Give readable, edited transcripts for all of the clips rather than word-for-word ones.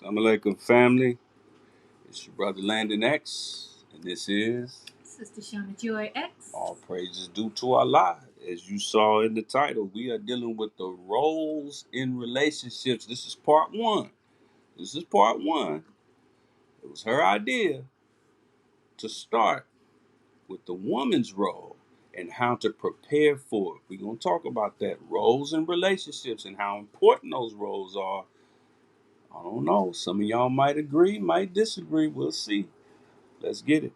Assalamu alaikum, family. It's your brother Landon X, and this is Sister Shauna Joy X. All Praises Due to Allah. As you saw in the title, we are dealing with the roles in relationships. This is part one. It was her idea to start with the woman's role and how to prepare for it. We're going to talk about that, roles in relationships and how important those roles are. I don't know. Some of y'all might agree, might disagree. We'll see. Let's get it.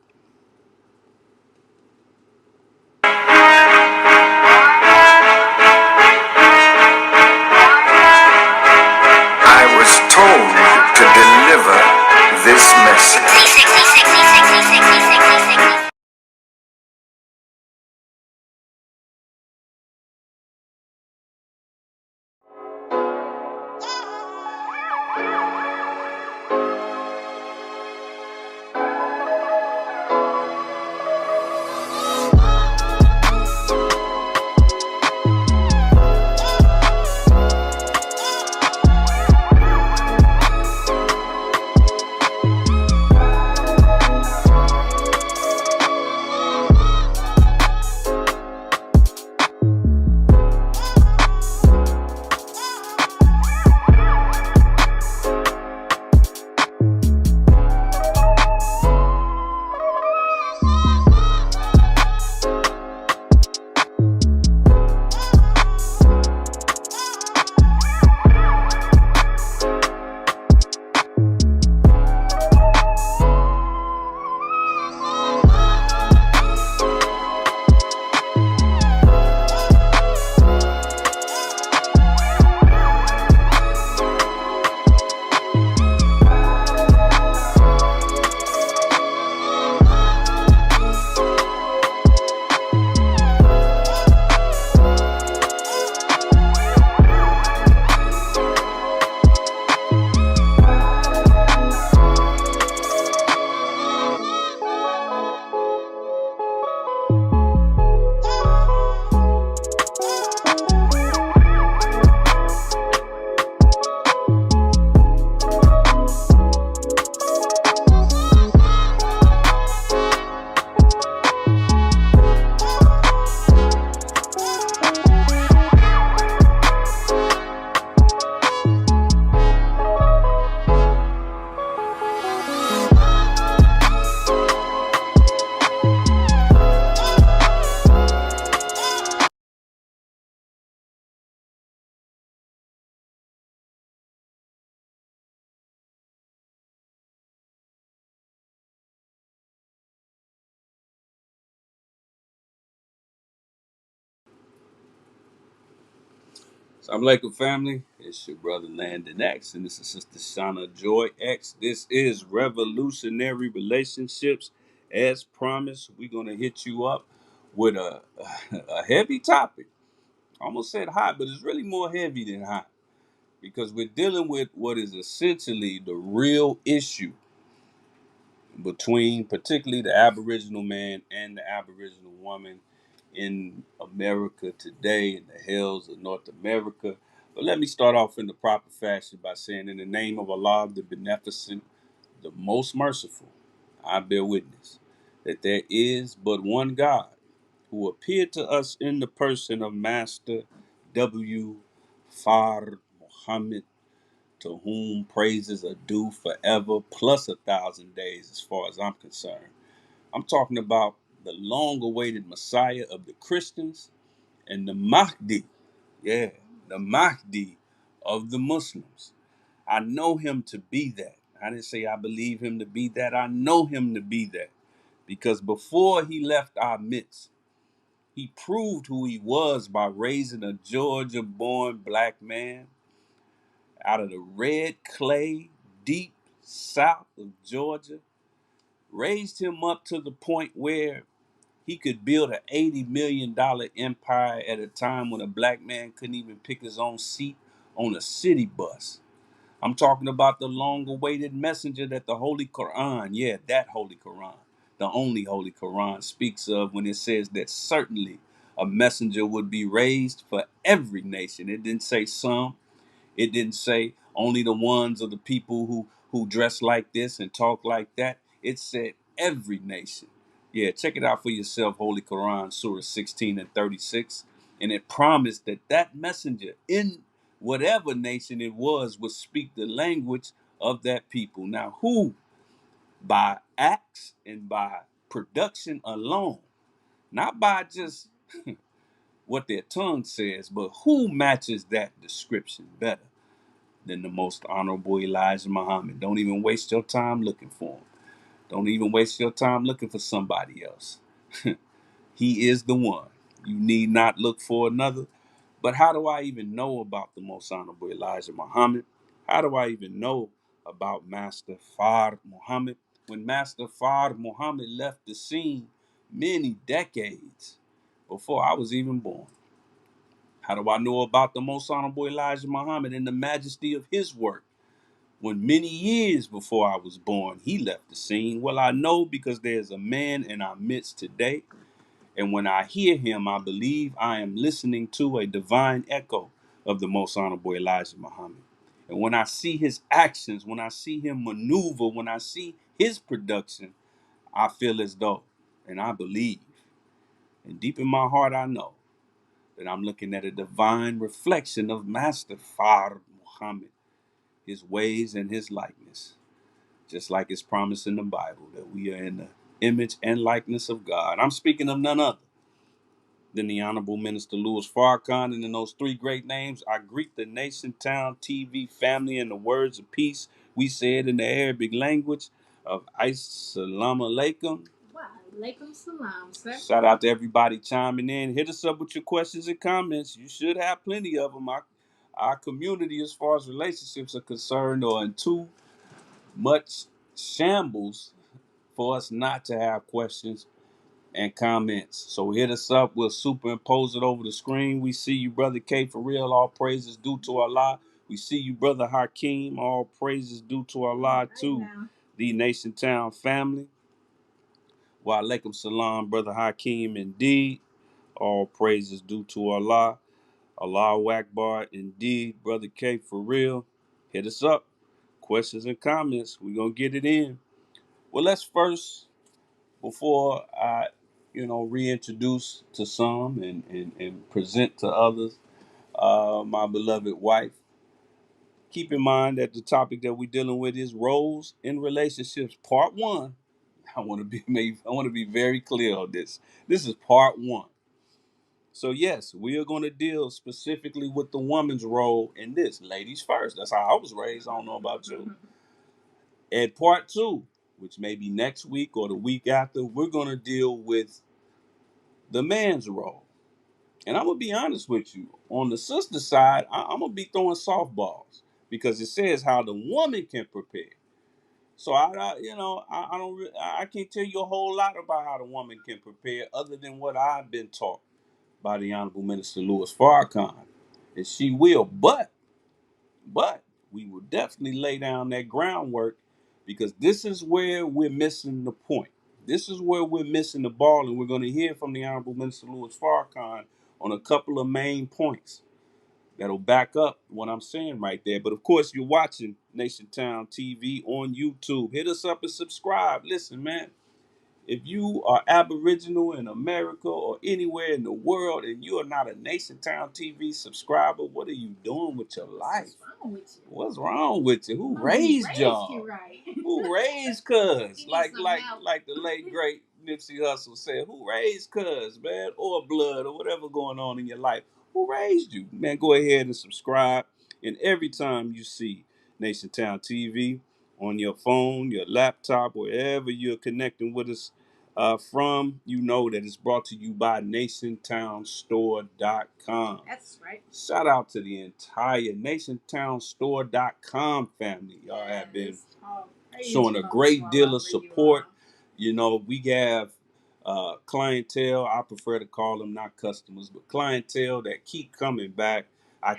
I was told to deliver this message. Assalamu alaikum, family. It's your brother Landon X, and this is Sister Shauna Joy X. This is Revolutionary Relationships. As promised, we're going to hit you up with a heavy topic. I almost said hot, but it's really more heavy than hot because we're dealing with what is essentially the real issue between particularly the Aboriginal man and the Aboriginal woman in America today, in the hills of North America. But let me start off in the proper fashion by saying, in the name of Allah, the Beneficent, the Most Merciful, I bear witness that there is but one God who appeared to us in the person of Master W. Fard Muhammad, to whom praises are due forever, plus 1,000 days, as far as I'm concerned. I'm talking about the long awaited Messiah of the Christians and the Mahdi. Yeah, the Mahdi of the Muslims. I know him to be that. I didn't say I believe him to be that. I know him to be that. Because before he left our midst, he proved who he was by raising a Georgia born black man out of the red clay, deep south of Georgia, raised him up to the point where he could build an $80 million empire at a time when a black man couldn't even pick his own seat on a city bus. I'm talking about the long awaited messenger that the Holy Quran, yeah, that Holy Quran, the only Holy Quran, speaks of when it says that certainly a messenger would be raised for every nation. It didn't say some. It didn't say only the ones of the people who dress like this and talk like that. It said every nation. Yeah, check it out for yourself. Holy Quran, Surah 16 and 36. And it promised that that messenger in whatever nation it was would speak the language of that people. Now, who? By acts and by production alone, not by just what their tongue says, but who matches that description better than the most honorable Elijah Muhammad? Don't even waste your time looking for him. Don't even waste your time looking for somebody else. He is the one. You need not look for another. But how do I even know about the most honorable Elijah Muhammad? How do I even know about Master Fard Muhammad? When Master Fard Muhammad left the scene many decades before I was even born. How do I know about the most honorable Elijah Muhammad and the majesty of his work? When many years before I was born, he left the scene. Well, I know because there's a man in our midst today, and when I hear him, I believe I am listening to a divine echo of the most honorable Elijah Muhammad. And when I see his actions, when I see him maneuver, when I see his production, I feel as though, and I believe, and deep in my heart, I know that I'm looking at a divine reflection of Master Fard Muhammad, his ways and his likeness, just like it's promised in the Bible that we are in the image and likeness of God. I'm speaking of none other than the Honorable Minister Louis Farrakhan. And in those three great names, I greet the Nation Town TV family in the words of peace. We say it in the Arabic language of Assalamu alaikum. Wa alaikum salam, sir. Shout out to everybody chiming in. Hit us up with your questions and comments. You should have plenty of them. Our community, as far as relationships are concerned, are in too much shambles for us not to have questions and comments. So hit us up. We'll superimpose it over the screen. We see you, Brother K, for real. All praises due to Allah. We see you, Brother Hakeem. All praises due to Allah, too. Now. The Nation Town family. Wa alaikum salam, Brother Hakeem, indeed. All praises due to Allah. Allahu Akbar, indeed. Brother K, for real. Hit us up. Questions and comments. We're going to get it in. Well, let's first, before I, reintroduce to some and present to others, my beloved wife, keep in mind that the topic that we're dealing with is roles in relationships, part one. I want to be very clear on this. This is part one. So yes, we are going to deal specifically with the woman's role in this. Ladies first. That's how I was raised. I don't know about you. And part two, which may be next week or the week after, we're going to deal with the man's role. And I'm going to be honest with you. On the sister side, I'm going to be throwing softballs because it says how the woman can prepare. So I don't I can't tell you a whole lot about how the woman can prepare other than what I've been taught by the Honorable Minister Louis Farrakhan. And she will, but we will definitely lay down that groundwork because this is where we're missing the point. This is where we're missing the ball, and we're going to hear from the Honorable Minister Louis Farrakhan on a couple of main points that'll back up what I'm saying right there. But of course, you're watching Nation Town TV on YouTube. Hit us up and subscribe. Listen, man. If you are Aboriginal in America or anywhere in the world and you are not a Nation Town TV subscriber, what are you doing with your life? What's wrong with you? What's wrong with you? Who raised y'all? You right. Who raised Cuz? He Like needs some help. the late great Nipsey Hussle said, who raised Cuz, man? Or blood or whatever going on in your life. Who raised you? Man, go ahead and subscribe. And every time you see Nation Town TV on your phone, your laptop, wherever you're connecting with us from, you know that it's brought to you by NationTownStore.com. That's right. Shout out to the entire NationTownStore.com family. Y'all have been showing a great deal of support. You know, we have clientele. I prefer to call them not customers, but clientele that keep coming back. I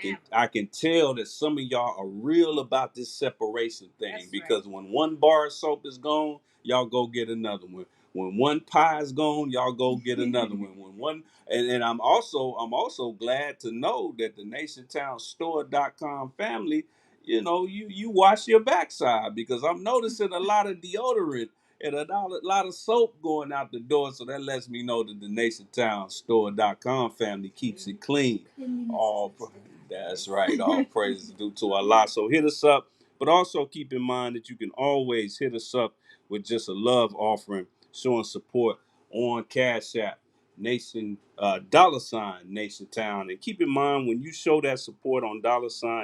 can tell that some of y'all are real about this separation thing. That's because right. When one bar of soap is gone, y'all go get another one. When one pie is gone, y'all go get another one. When one and I'm also glad to know that the NationTownStore.com family, you wash your backside, because I'm noticing a lot of deodorant and a lot of soap going out the door. So that lets me know that the NationTownStore.com family keeps it clean. All that's right. All praises due to Allah. So hit us up, but also keep in mind that you can always hit us up with just a love offering, showing support on Cash App, Nation Town. And keep in mind, when you show that support on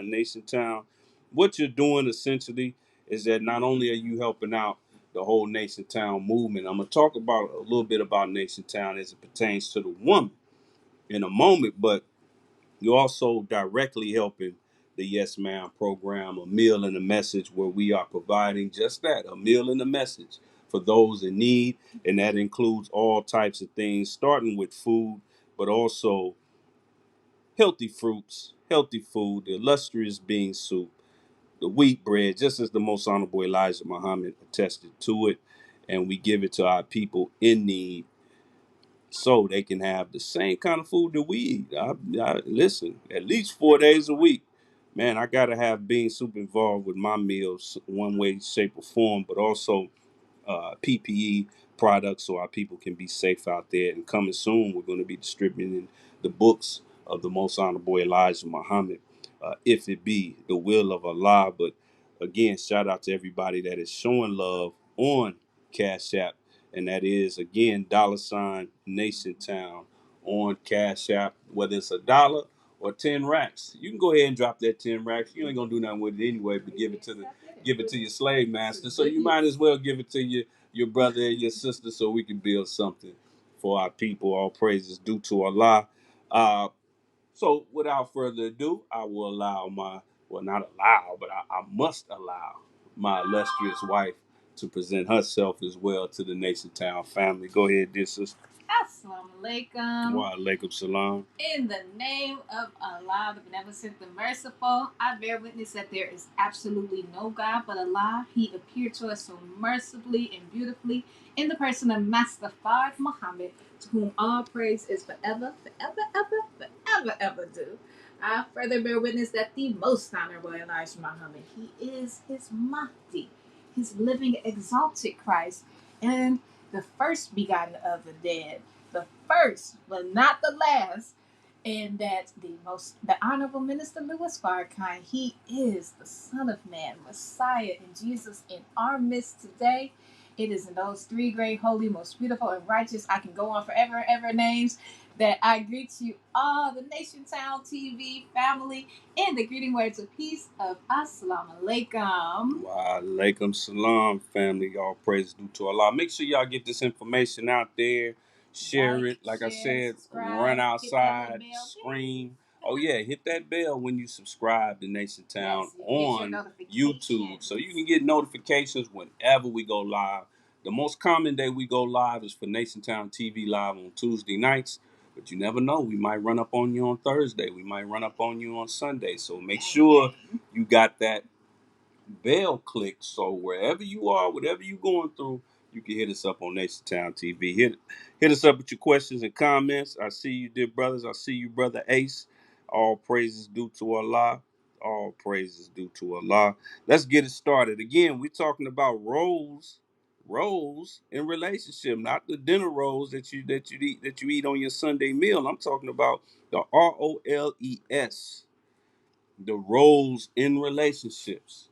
Nation Town, what you're doing essentially is that not only are you helping out the whole Nation Town movement. I'm gonna talk about a little bit about Nation Town as it pertains to the woman in a moment, but you're also directly helping the Yes Man program, a meal and a message, where we are providing just that, a meal and a message for those in need. And that includes all types of things, starting with food, but also healthy fruits, healthy food, the illustrious bean soup, the wheat bread, just as the most honorable Elijah Muhammad attested to it. And we give it to our people in need so they can have the same kind of food that we eat. Listen, at least 4 days a week. Man, I got to have bean soup involved with my meals one way, shape, or form, but also PPE products so our people can be safe out there. And coming soon, we're going to be distributing the books of the most honorable Elijah Muhammad, if it be the will of Allah. But again, shout out to everybody that is showing love on Cash App. And that is, again, $Nation Town on Cash App, whether it's $1 or 10 racks. You can go ahead and drop that 10 racks. You ain't gonna do nothing with it anyway, but give it to your slave master. So you might as well give it to your brother and your sister, so we can build something for our people. All praises due to Allah. So without further ado, I will allow not allow, but I must allow my illustrious wife to present herself as well to the Nation Town family. Go ahead, dear sister. Assalamu alaikum. Wa alaikum salam. In the name of Allah, the Beneficent, the Merciful, I bear witness that there is absolutely no God but Allah. He appeared to us so mercifully and beautifully in the person of Master Fard Muhammad, to whom all praise is forever, forever, ever, forever, ever due. I further bear witness that the most honorable Elijah Muhammad, he is his Mahdi, his living exalted Christ, and the first begotten of the dead, the first but not the last, and that the Honorable Minister Louis Farrakhan, he is the Son of Man, Messiah, and Jesus in our midst today. It is in those three great, holy, most beautiful, and righteous, I can go on forever and ever names, that I greet you all, the Nation Town TV family, in the greeting words of peace of Assalamu alaikum. Wa alaikum salam, family. All praise due to Allah. Make sure y'all get this information out there. Share it. Like I said, run outside, scream. Oh yeah, hit that bell when you subscribe to Nation Town on YouTube, so you can get notifications whenever we go live. The most common day we go live is for Nation Town TV live on Tuesday nights. But you never know. We might run up on you on Thursday. We might run up on you on Sunday. So make sure you got that bell click, so wherever you are, whatever you're going through, you can hit us up on Nation Town TV. Hit us up with your questions and comments. I see you, dear brothers. I see you, brother Ace. All praises due to Allah. All praises due to Allah. Let's get it started. Again, we're talking about roles in relationship, not the dinner rolls that you eat on your Sunday meal. I'm talking about the ROLES, the roles in relationships.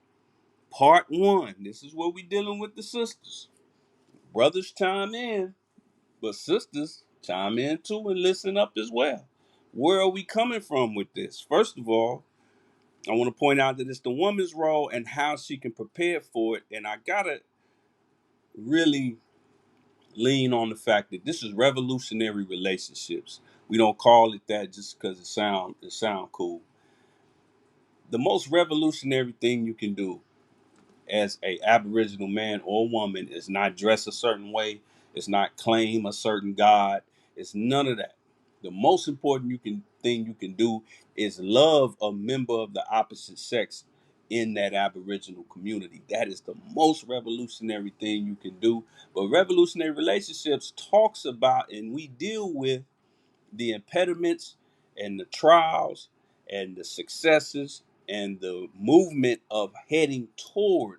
Part one. This is where we dealing with the sisters. Brothers chime in, but sisters chime in too and listen up as well. Where are we coming from with this? First of all, I want to point out that it's the woman's role and how she can prepare for it. And I gotta really lean on the fact that this is revolutionary relationships. We don't call it that just because it sound cool. The most revolutionary thing you can do as a Aboriginal man or woman is not dress a certain way. It's not claim a certain God. It's none of that. The most important thing you can do is love a member of the opposite sex in that Aboriginal community. That is the most revolutionary thing you can do. But revolutionary relationships talks about, and we deal with the impediments and the trials and the successes and the movement of heading toward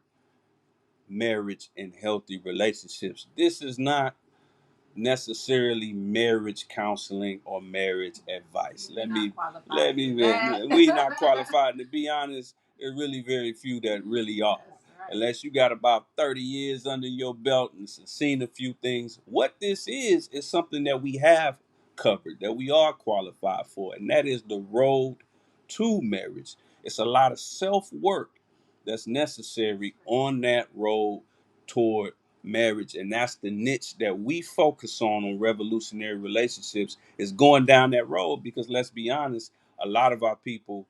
marriage and healthy relationships. This is not necessarily marriage counseling or marriage advice. Let me we not qualified. To be honest, there's really very few that really are. Right. Unless you got about 30 years under your belt and seen a few things. What this is something that we have covered, that we are qualified for, and that is the road to marriage. It's a lot of self-work that's necessary on that road toward marriage, and that's the niche that we focus on Revolutionary Relationships, is going down that road. Because let's be honest, a lot of our people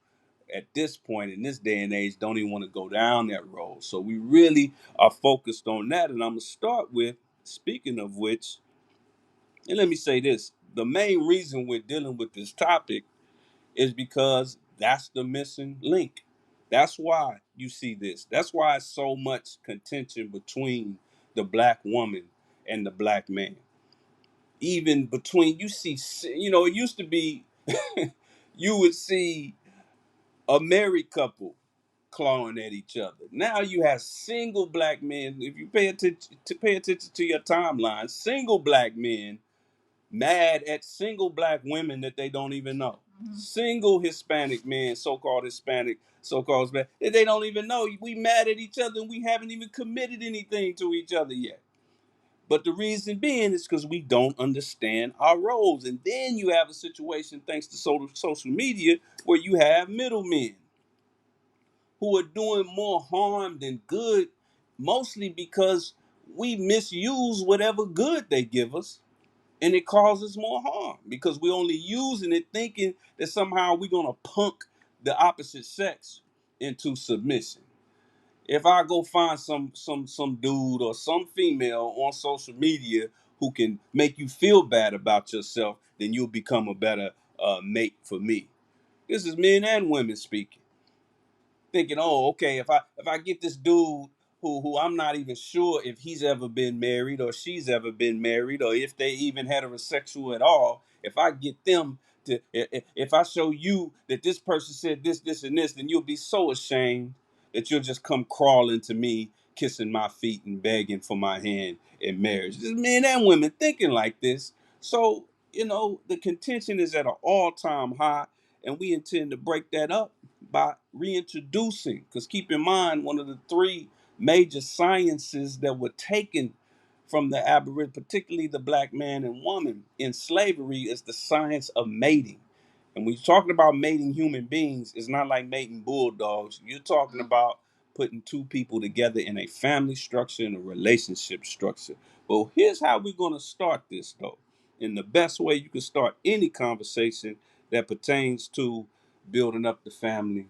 at this point in this day and age don't even want to go down that road. So we really are focused on that. And I'm gonna start with, speaking of which, and let me say this, the main reason we're dealing with this topic is because that's the missing link. That's why you see this. That's why it's so much contention between the black woman and the black man. Even between, you see, it used to be you would see a married couple clawing at each other. Now you have single black men. If you pay attention to your timeline, single black men mad at single black women that they don't even know. Mm-hmm. Single Hispanic men, so-called Hispanic, so-called Hispanic, that they don't even know. We mad at each other and we haven't even committed anything to each other yet. But the reason being is because we don't understand our roles. And then you have a situation, thanks to social media, where you have middlemen who are doing more harm than good, mostly because we misuse whatever good they give us. And it causes more harm because we're only using it thinking that somehow we're going to punk the opposite sex into submission. If I go find some dude or some female on social media who can make you feel bad about yourself, then you'll become a better mate for me. This is men and women speaking. Thinking, oh, okay, if I get this dude who I'm not even sure if he's ever been married or she's ever been married or if they even heterosexual at all, if I get them to, if I show you that this person said this, and this, then you'll be so ashamed that you'll just come crawling to me, kissing my feet and begging for my hand in marriage. This men and women thinking like this. So, the contention is at an all-time high, and we intend to break that up by reintroducing, because keep in mind, one of the three major sciences that were taken from the Aboriginal, particularly the black man and woman in slavery, is the science of mating. And when you're talking about mating human beings, it's not like mating bulldogs. You're talking about putting two people together in a family structure and a relationship structure. But here's how we're going to start this, though. In the best way you can start any conversation that pertains to building up the family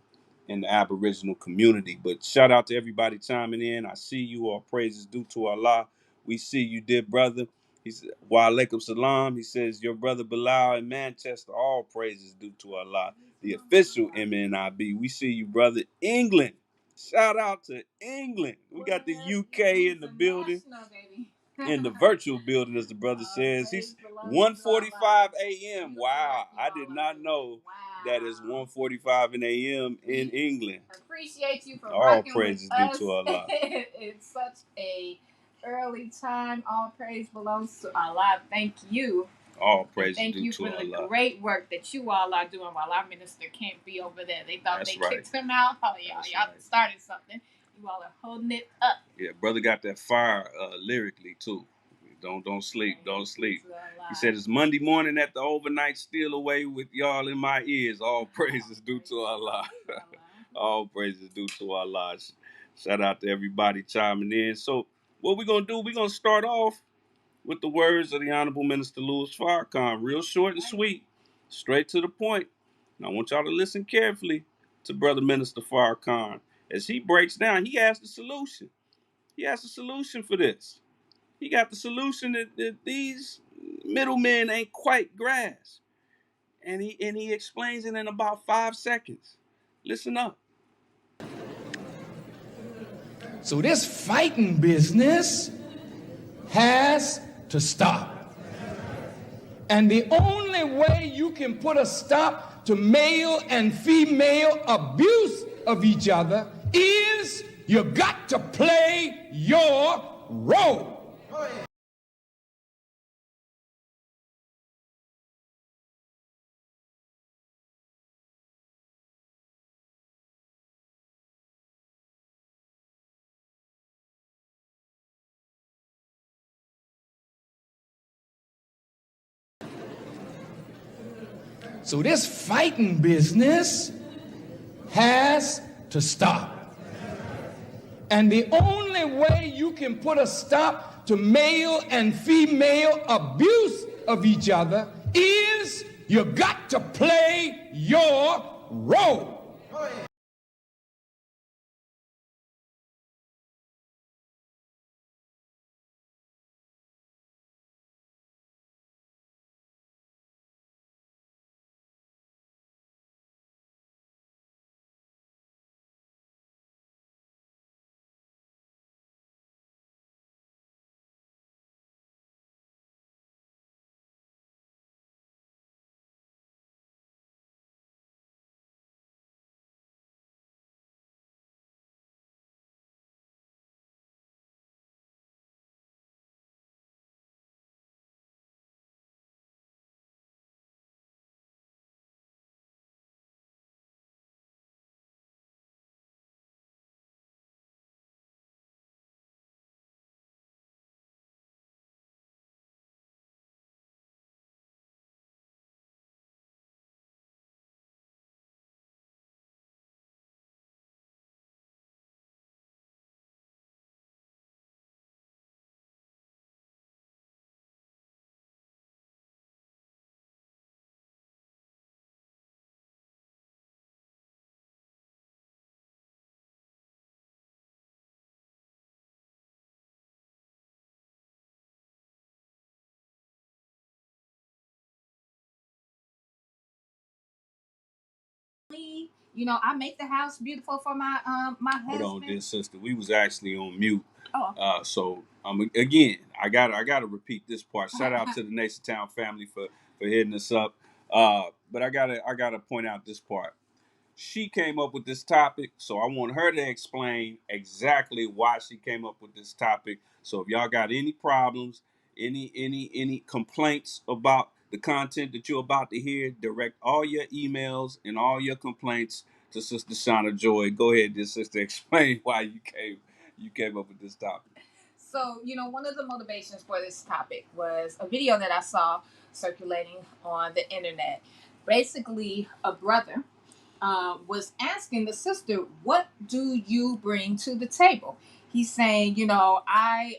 and the Aboriginal community. But shout out to everybody chiming in. I see you. All praises due to Allah. We see you, dear brother. He said, wa alaikum salam. He says, your brother Bilal in Manchester, all praises due to Allah. The official MNIB. We see you, brother. England. Shout out to England. We got the UK in the building. In the virtual building, as the brother says. He's 1:45 a.m. Wow. I did not know that is 1:45 in a.m. in England. Appreciate you for all rocking praises with us. Due to Allah. It's such a early time. All praise belongs to Allah. Thank you. All praise thank due you to for Allah. the great work that you all are doing while our minister can't be over there. They thought That's they right. kicked him out. Oh, y'all right. started something. You all are holding it up. Yeah, brother got that fire lyrically too. Don't sleep. Don't sleep. He said it's Monday morning at the overnight, still away with y'all in my ears. All praises due to Allah. All praises due to Allah. Shout out to everybody chiming in. So what we're going to do, we're going to start off with the words of the Honorable Minister Louis Farrakhan. Real short and sweet. Straight to the point. And I want y'all to listen carefully to Brother Minister Farrakhan. As he breaks down, he has the solution. He has a solution for this. He got the solution that these middlemen ain't quite grasp. And he explains it in about 5 seconds. Listen up. So this fighting business has to stop. And the only way you can put a stop to male and female abuse of each other is you got to play your role. So this fighting business has to stop. And the only way you can put a stop to male and female abuse of each other is you got to play your role. You know, I make the house beautiful for my husband. Hold on, dear sister. We was actually on mute. Oh. So again, I gotta repeat this part. Shout out to the Nation Town family for hitting us up. But I gotta point out this part. She came up with this topic, so I want her to explain exactly why she came up with this topic. So if y'all got any problems, any complaints about the content that you're about to hear, direct all your emails and all your complaints to Sister Shauna Joy. Go ahead, dear sister, explain why you came up with this topic. So, you know, one of the motivations for this topic was a video that I saw circulating on the internet. Basically, a brother was asking the sister, "What do you bring to the table?" He's saying, you know, I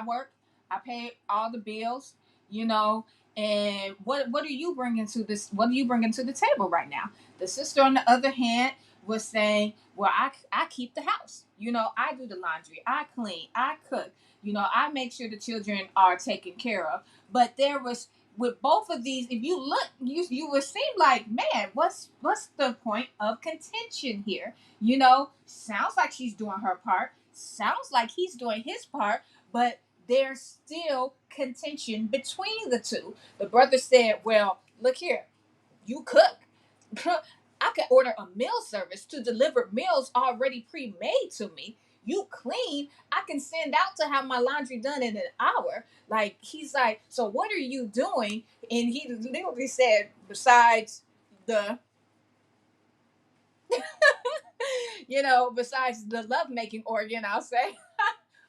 work, I pay all the bills, you know, and what are you bringing to this? What are you bringing to the table right now? The sister, on the other hand, was saying, "Well, I keep the house. You know, I do the laundry, I clean, I cook. You know, I make sure the children are taken care of." But there was, with both of these, if you look, you would seem like, man, what's the point of contention here? You know, sounds like she's doing her part, sounds like he's doing his part, but there's still contention between the two. The brother said, "Well, look here, you cook." I can order a meal service to deliver meals already pre-made to me. You clean, I can send out to have my laundry done in an hour. Like, he's like, "So what are you doing?" And he literally said, besides the you know, besides the lovemaking organ, I'll say,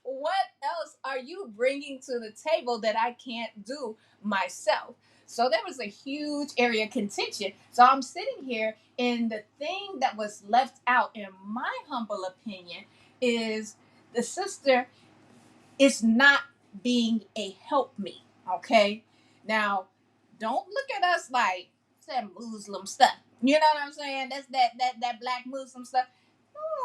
what else are you bringing to the table that I can't do myself? So there was a huge area of contention. So I'm sitting here, and the thing that was left out, in my humble opinion, is the sister is not being a helpmeet. Okay, now don't look at us like that Muslim stuff. You know what I'm saying? That's that black Muslim stuff.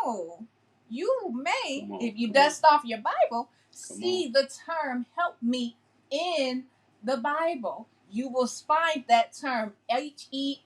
No, you may, if you dust off your Bible, see the term "help me" in the Bible. You will find that term HELPMEET,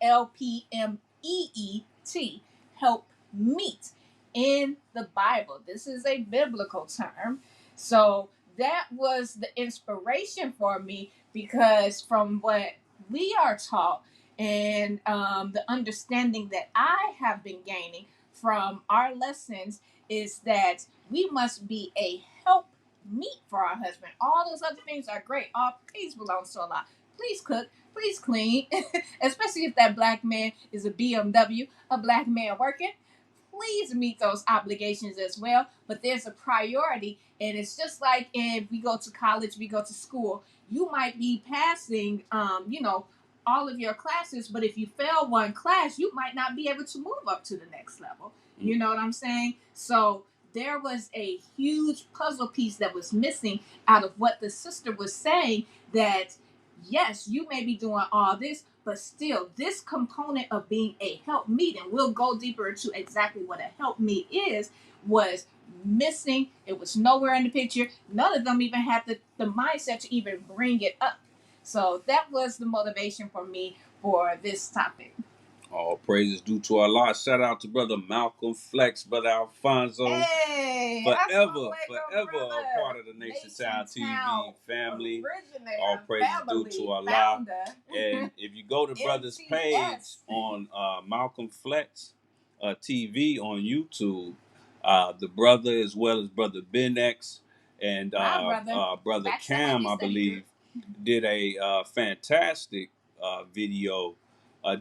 help meet, in the Bible. This is a biblical term. So that was the inspiration for me, because from what we are taught, and the understanding that I have been gaining from our lessons is that we must be a help meet for our husband. All those other things are great. All praise belongs to Allah. Please cook, please clean, especially if that black man is a BMW, a black man working. Please meet those obligations as well. But there's a priority, and it's just like if we go to college, we go to school. You might be passing, all of your classes, but if you fail one class, you might not be able to move up to the next level. You know what I'm saying? So there was a huge puzzle piece that was missing out of what the sister was saying, that yes, you may be doing all this, but still this component of being a help meet, and we'll go deeper into exactly what a help meet is, was missing. It was nowhere in the picture. None of them even had the mindset to even bring it up. So that was the motivation for me for this topic. All praises due to Allah. Shout out to brother Malcolm Flex, brother Alfonso. Hey, forever a part of the Nation Town TV family. All praises due to Allah. And if you go to brother's page on Malcolm Flex TV on YouTube, the brother, as well as brother Ben X and brother Cam, I believe, did a fantastic video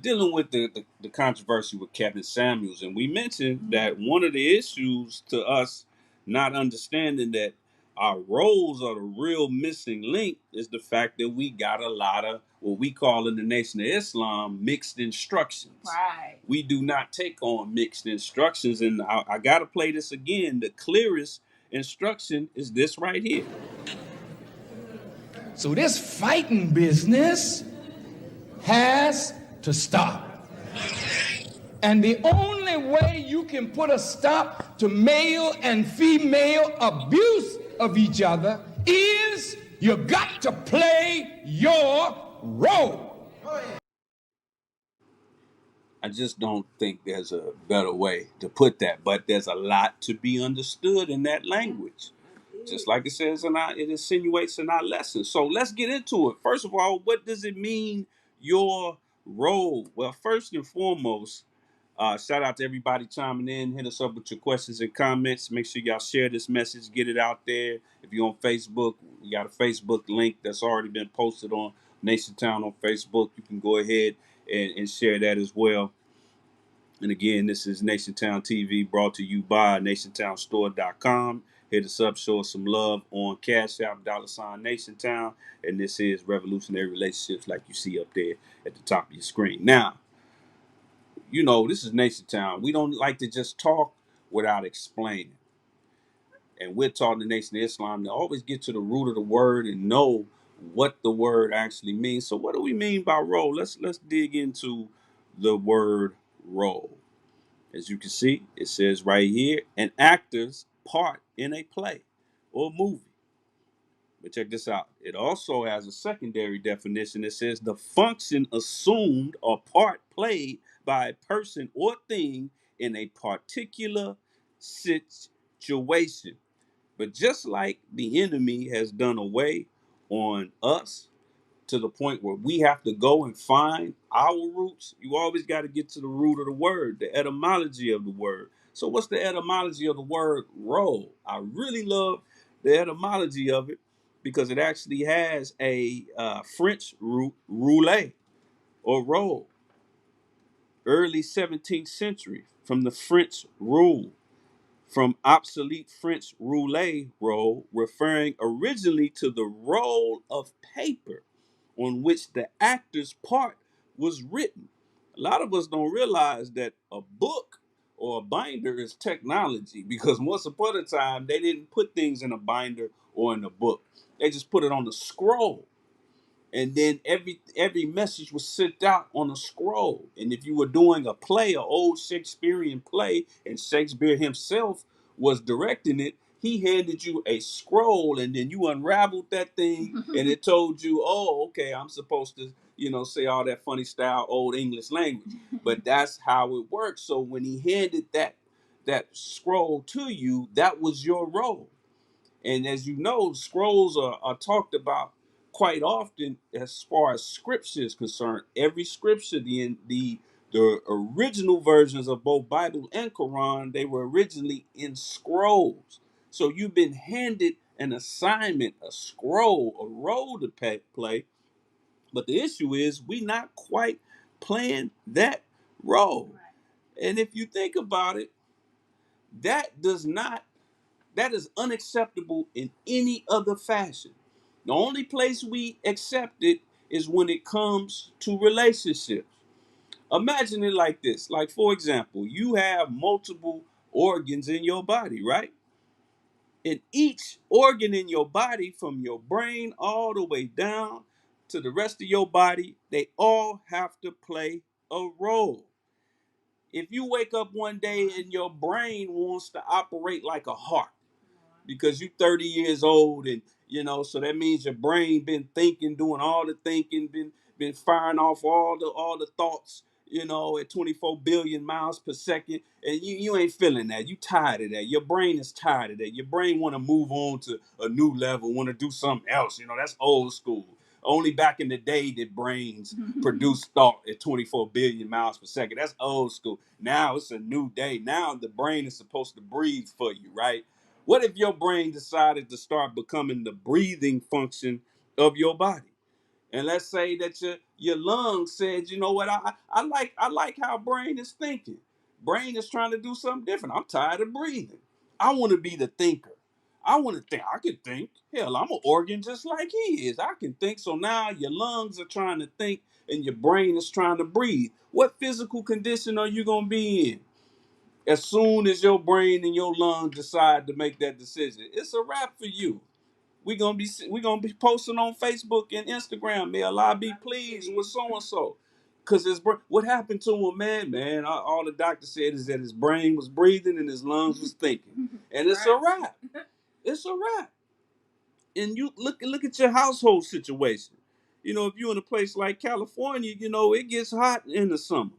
dealing with the controversy with Kevin Samuels. And we mentioned that one of the issues to us not understanding that our roles are the real missing link is the fact that we got a lot of what we call in the Nation of Islam mixed instructions. Right. We do not take on mixed instructions. And I got to play this again. The clearest instruction is this right here. So this fighting business has to stop. And the only way you can put a stop to male and female abuse of each other is you got to play your role. I just don't think there's a better way to put that, but there's a lot to be understood in that language. Just like it says it insinuates in our lesson. So let's get into it. First of all, what does it mean, your role? Well, first and foremost, shout out to everybody chiming in. Hit us up with your questions and comments. Make sure y'all share this message, get it out there. If you're on Facebook, we got a Facebook link that's already been posted on Nation Town on Facebook. You can go ahead and share that as well. And again, this is Nation Town TV, brought to you by NationTownStore.com. Hit us up, show us some love on Cash App, $ Nation Town. And this is Revolutionary Relationships, like you see up there at the top of your screen. Now, you know, this is Nation Town. We don't like to just talk without explaining. And we're taught in the Nation of Islam to always get to the root of the word and know what the word actually means. So what do we mean by role? Let's dig into the word role. As you can see, it says right here, an actor's part in a play or movie. But check this out. It also has a secondary definition that says the function assumed or part played by a person or thing in a particular situation. But just like the enemy has done away on us to the point where we have to go and find our roots, you always got to get to the root of the word, the etymology of the word. So what's the etymology of the word role? I really love the etymology of it because it actually has a French root, rouler or roll. Early 17th century, from the French rule, from obsolete French rouler roll, referring originally to the roll of paper on which the actor's part was written. A lot of us don't realize that a book or a binder is technology, because once upon a time they didn't put things in a binder or in a book. They just put it on a scroll. And then every message was sent out on a scroll. And if you were doing a play, an old Shakespearean play, and Shakespeare himself was directing it, he handed you a scroll, and then you unraveled that thing, and it told you, oh, okay, I'm supposed to, say all that funny style old English language. But that's how it works. So when he handed that scroll to you, that was your role. And as you know, scrolls are talked about quite often as far as scripture is concerned. Every scripture, the The original versions of both Bible and Quran, they were originally in scrolls. So you've been handed an assignment, a scroll, a role to play. But the issue is we not quite playing that role. And if you think about it, that does not that is unacceptable in any other fashion. The only place we accept it is when it comes to relationships. Imagine it like this. Like, for example, you have multiple organs in your body, right? And each organ in your body, from your brain all the way down to the rest of your body, they all have to play a role. If you wake up one day and your brain wants to operate like a heart, because you 30 years old, and so that means your brain been thinking, doing all the thinking, been firing off all the thoughts, at 24 billion miles per second, and you ain't feeling that. You tired of that. Your brain is tired of that. Your brain want to move on to a new level, want to do something else. That's old school. Only back in the day did brains produce thought at 24 billion miles per second. That's old school. Now it's a new day. Now the brain is supposed to breathe for you, right? What if your brain decided to start becoming the breathing function of your body? And let's say that your lungs said, you know what, I like how brain is thinking. Brain is trying to do something different. I'm tired of breathing. I want to be the thinker. I want to think. I can think. Hell, I'm an organ just like he is. I can think. So now your lungs are trying to think and your brain is trying to breathe. What physical condition are you gonna be in? As soon as your brain and your lungs decide to make that decision, it's a wrap for you. We gonna be posting on Facebook and Instagram. May Allah be pleased with so and so, cause what happened to him, man. All the doctor said is that his brain was breathing and his lungs was thinking, and it's a wrap. It's a wrap. And you look at your household situation. If you're in a place like California, it gets hot in the summer,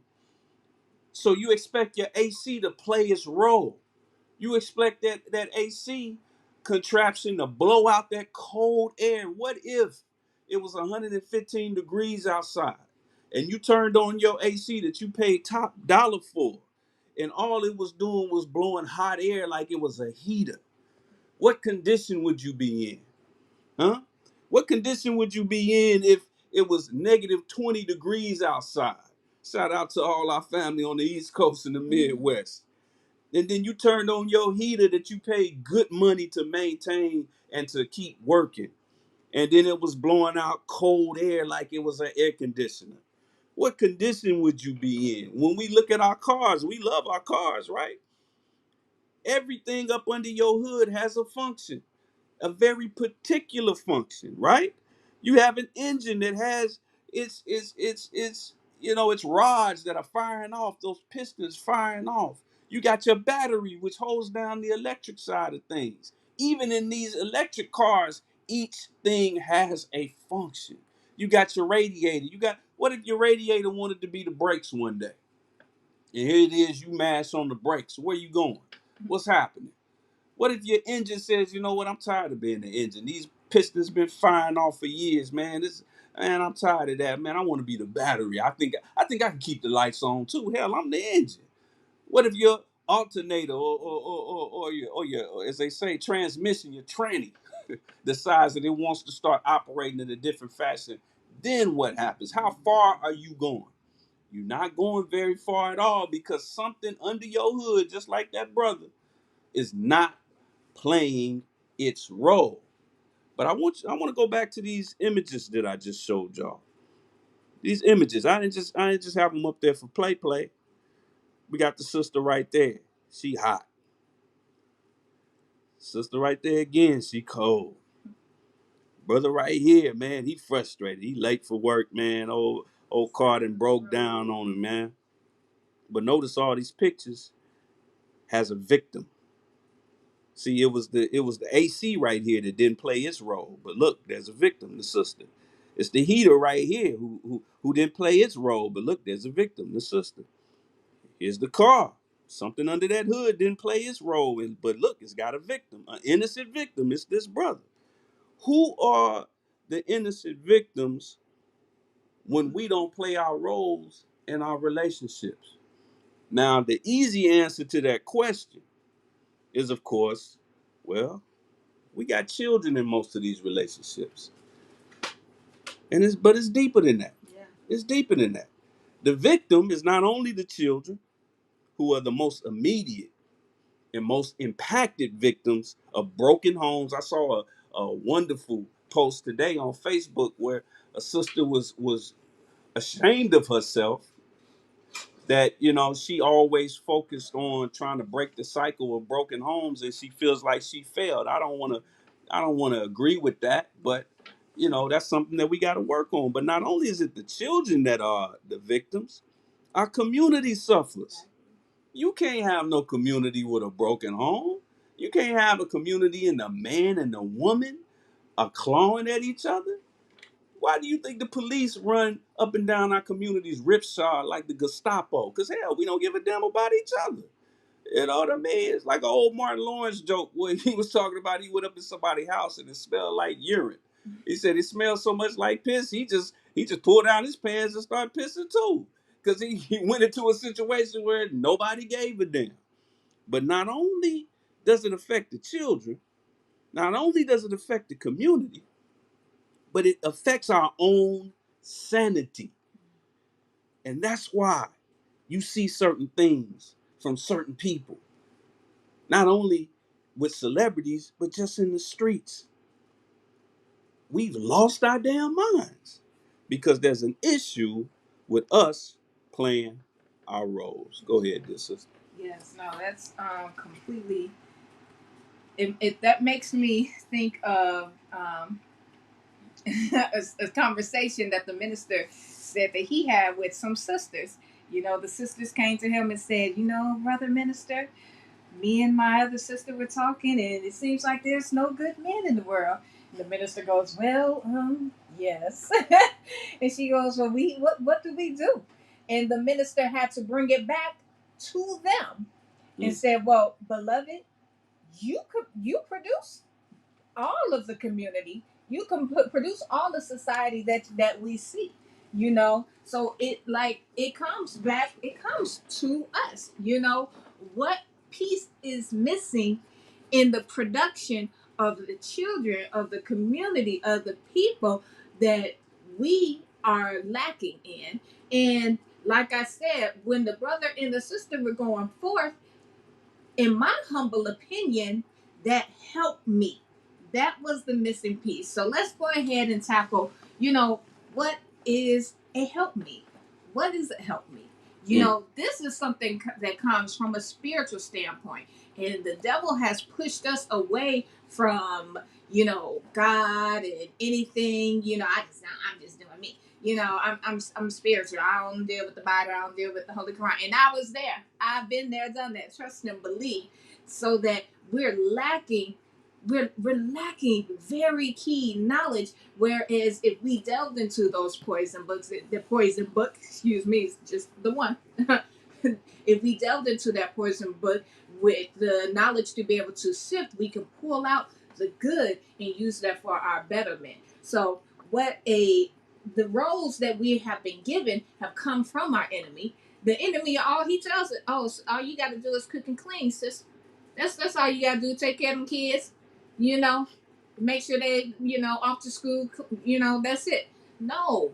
so you expect your AC to play its role. You expect that AC contraption to blow out that cold air. What if it was 115 degrees outside and you turned on your AC that you paid top dollar for, and all it was doing was blowing hot air like it was a heater? What condition would you be in? Huh? What condition would you be in if it was negative 20 degrees outside? Shout out to all our family on the East Coast and the Midwest. And then you turned on your heater that you paid good money to maintain and to keep working. And then it was blowing out cold air like it was an air conditioner. What condition would you be in? When we look at our cars, we love our cars, right? Everything up under your hood has a function, a very particular function, right? You have an engine that has its rods that are firing off, those pistons firing off. You got your battery, which holds down the electric side of things. Even in these electric cars, each thing has a function. You got your radiator. What if your radiator wanted to be the brakes one day? And here it is, you mash on the brakes. Where you going? What's happening? What if your engine says, you know what, I'm tired of being the engine. These pistons been firing off for years, man. I'm tired of that, man. I want to be the battery. I think I can keep the lights on too. Hell, I'm the engine. What if your alternator or your, as they say, transmission, your tranny, decides that it wants to start operating in a different fashion? Then what happens? How far are you going? You're not going very far at all, because something under your hood, just like that brother, is not playing its role. But I want to go back to these images that I just showed y'all. These images, I didn't just have them up there for play. We got the sister right there. She hot. Sister right there again, she cold. Brother right here, man, he frustrated. He late for work, man. Old car done broke down on him, man. But notice all these pictures has a victim. See, it was the AC right here that didn't play its role. But look, there's a victim, the sister. It's the heater right here who didn't play its role. But look, there's a victim, the sister. Here's the car. Something under that hood didn't play its role. But look, it's got a victim, an innocent victim. It's this brother. Who are the innocent victims when we don't play our roles in our relationships? Now, the easy answer to that question is, of course, well, we got children in most of these relationships. But it's deeper than that. Yeah. It's deeper than that. The victim is not only the children, who are the most immediate and most impacted victims of broken homes. I saw a wonderful post today on Facebook where a sister was ashamed of herself that, she always focused on trying to break the cycle of broken homes, and she feels like she failed. I don't want to agree with that, but that's something that we got to work on. But not only is it the children that are the victims, our community suffers. You can't have no community with a broken home. You can't have a community and the man and the woman are clawing at each other. Why do you think the police run up and down our communities ripshod like the Gestapo? Because, hell, we don't give a damn about each other. You know what I mean? It's like an old Martin Lawrence joke where he was talking about he went up in somebody's house and it smelled like urine. He said it smelled so much like piss, he just pulled down his pants and started pissing too. Because he went into a situation where nobody gave a damn. But not only does it affect the children, not only does it affect the community, but it affects our own sanity. And that's why you see certain things from certain people, not only with celebrities, but just in the streets. We've lost our damn minds because there's an issue with us playing our roles. Go ahead, dear sister. Yes, no, that's completely. That makes me think of a conversation that the minister said that he had with some sisters. The sisters came to him and said, brother minister, me and my other sister were talking, and it seems like there's no good men in the world. And the minister goes, well, yes. And she goes, well, what do we do? And the minister had to bring it back to them and said, well, beloved, you produce all of the community. You can produce all the society that we see. So it comes back. It comes to us. What piece is missing in the production of the children of the community of the people that we are lacking in. And like I said, when the brother and the sister were going forth, in my humble opinion, that helped me. That was the missing piece. So let's go ahead and tackle, what is a help me? What is a help me? This is something that comes from a spiritual standpoint. And the devil has pushed us away from, God and anything, I'm just doing me. I'm spiritual. I don't deal with the Bible. I don't deal with the Holy Quran. And I was there. I've been there, done that. Trust and believe. So that we're lacking very key knowledge. Whereas if we delved into those poison books, the poison book, excuse me, is just the one. If we delved into that poison book with the knowledge to be able to sift, we can pull out the good and use that for our betterment. So the roles that we have been given have come from our enemy. The enemy, all he tells us, all you got to do is cook and clean, sis. That's all you got to do. Take care of them kids, make sure they, off to school, that's it. No.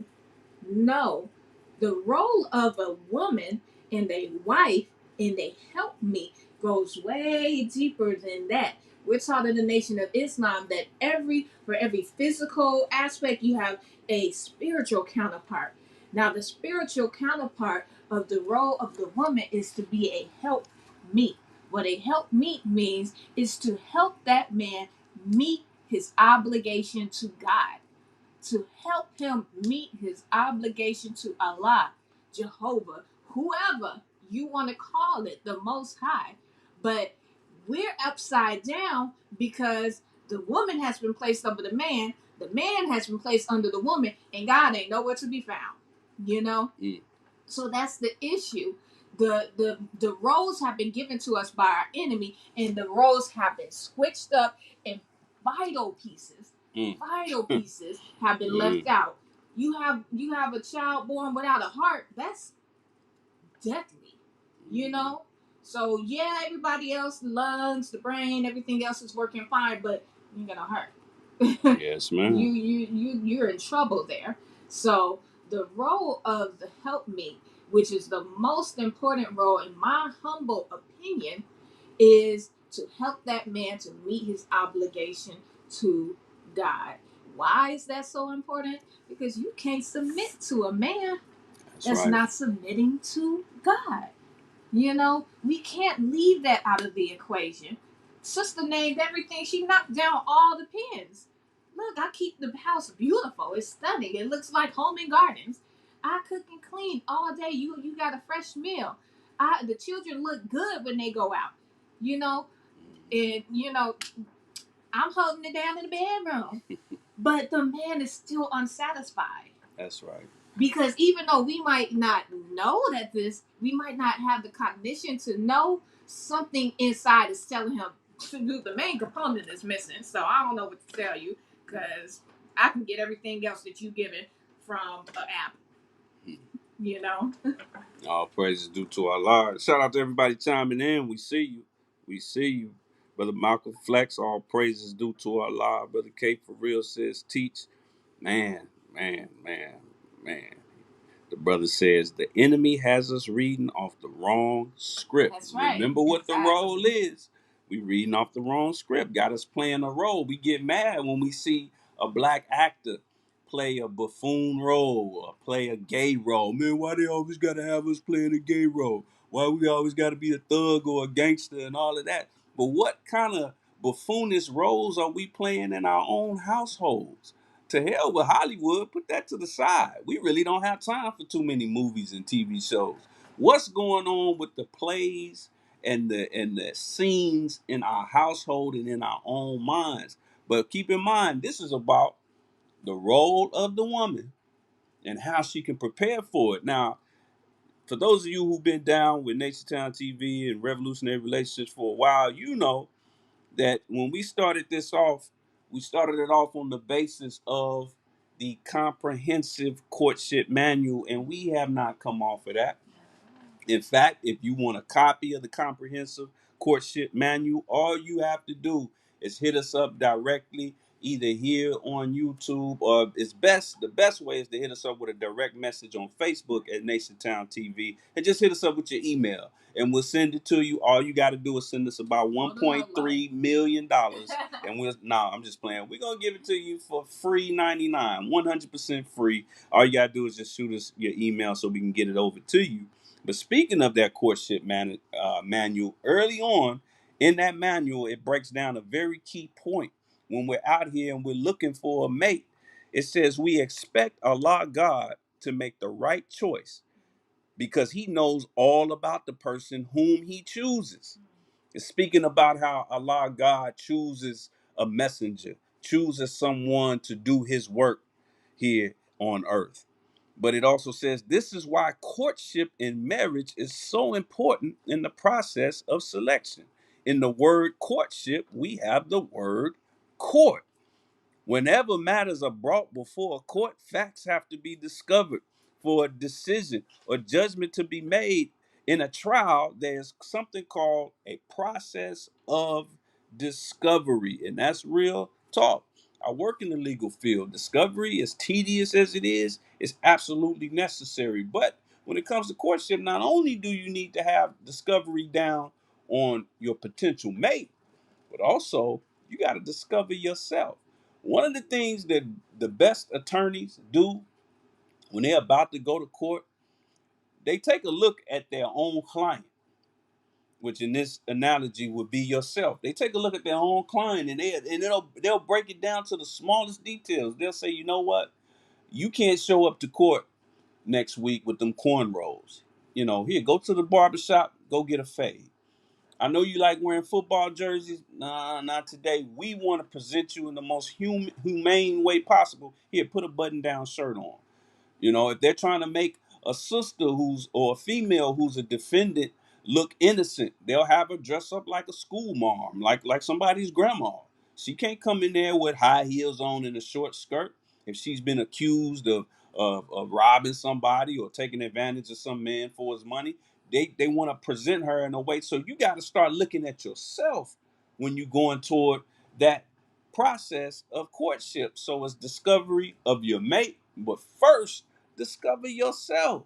The role of a woman and a wife and a helpmate goes way deeper than that. We're taught in the Nation of Islam that for every physical aspect, you have a spiritual counterpart. Now, the spiritual counterpart of the role of the woman is to be a helpmeet. What a helpmeet means is to help that man meet his obligation to God, to help him meet his obligation to Allah, Jehovah, whoever you want to call it, the Most High. But we're upside down because the woman has been placed over the man has been placed under the woman, and God ain't nowhere to be found. So that's the issue. The roles have been given to us by our enemy, and the roles have been switched up, and vital pieces have been left out. You have a child born without a heart. That's deadly, you know. So yeah, everybody else, the lungs, the brain, everything else is working fine, but you're gonna hurt. Yes, you ma'am. you you're in trouble there. So the role of the helpmate, which is the most important role in my humble opinion, is to help that man to meet his obligation to God. Why is that so important? Because you can't submit to a man That's that's right. not submitting to God. You know, we can't leave that out of the equation. Sister named everything. She knocked down all the pins. Look, I keep the house beautiful. It's stunning. It looks like home and gardens. I cook and clean all day. You got a fresh meal. The children look good when they go out. You know, and I'm holding it down in the bedroom. But the man is still unsatisfied. That's right. Because even though we might not know that we might not have the cognition to know, something inside is telling him the main component is missing. So I don't know what to tell you because I can get everything else that you given from an app. You know. All praises due to Allah. Shout out to everybody chiming in. We see you. We see you. Brother Malcolm Flex, all praises due to Allah. Brother K for real says teach. Man, man, man, man. The brother says the enemy has us reading off the wrong script. That's right. Remember what the Exactly. role is. We reading off the wrong script. Got us playing a role. We get mad when we see a black actor play a buffoon role or play a gay role. Man, why they always gotta have us playing a gay role? Why we always gotta be a thug or a gangster and all of that? But what kind of buffoonish roles are we playing in our own households? To hell with Hollywood, put that to the side. We really don't have time for too many movies and TV shows. What's going on with the plays and the scenes in our household and in our own minds? But keep in mind, this is about the role of the woman and how she can prepare for it. Now, for those of you who've been down with Nation Town TV and Revolutionary Relationships for a while, you know that when we started this off, we started it off on the basis of the comprehensive courtship manual, and we have not come off of that. In fact, if you want a copy of the comprehensive courtship manual, all you have to do is hit us up directly, either here on YouTube, or the best way is to hit us up with a direct message on Facebook at Nation Town TV, and just hit us up with your email, and we'll send it to you. All you got to do is send us about $1.3 million, and I'm just playing. We're gonna give it to you for free 99, 100% free. All you gotta do is just shoot us your email so we can get it over to you. But speaking of that courtship manual, early on in that manual, it breaks down a very key point. When we're out here and we're looking for a mate, it says we expect Allah God to make the right choice because he knows all about the person whom he chooses. It's speaking about how Allah God chooses a messenger, chooses someone to do his work here on earth. But it also says this is why courtship and marriage is so important in the process of selection. In the word courtship, we have the word court. Whenever matters are brought before a court, facts have to be discovered for a decision or judgment to be made. In a trial, there's something called a process of discovery, and that's real talk. I work in the legal field. Discovery, as tedious as it is absolutely necessary. But when it comes to courtship, not only do you need to have discovery down on your potential mate, but also you got to discover yourself. One of the things that the best attorneys do when they're about to go to court, they take a look at their own client, which in this analogy would be yourself. They take a look at their own client and they'll break it down to the smallest details. They'll say, you know what, you can't show up to court next week with them cornrows. Here, go to the barbershop, go get a fade. I know you like wearing football jerseys. Nah, not today. We want to present you in the most humane way possible. Here, put a button-down shirt on. If they're trying to make a sister or a female who's a defendant look innocent, they'll have her dress up like a school mom, like somebody's grandma. She can't come in there with high heels on and a short skirt if she's been accused of of robbing somebody or taking advantage of some man for his money. They want to present her in a way. So you got to start looking at yourself when you're going toward that process of courtship. So it's discovery of your mate, but first discover yourself.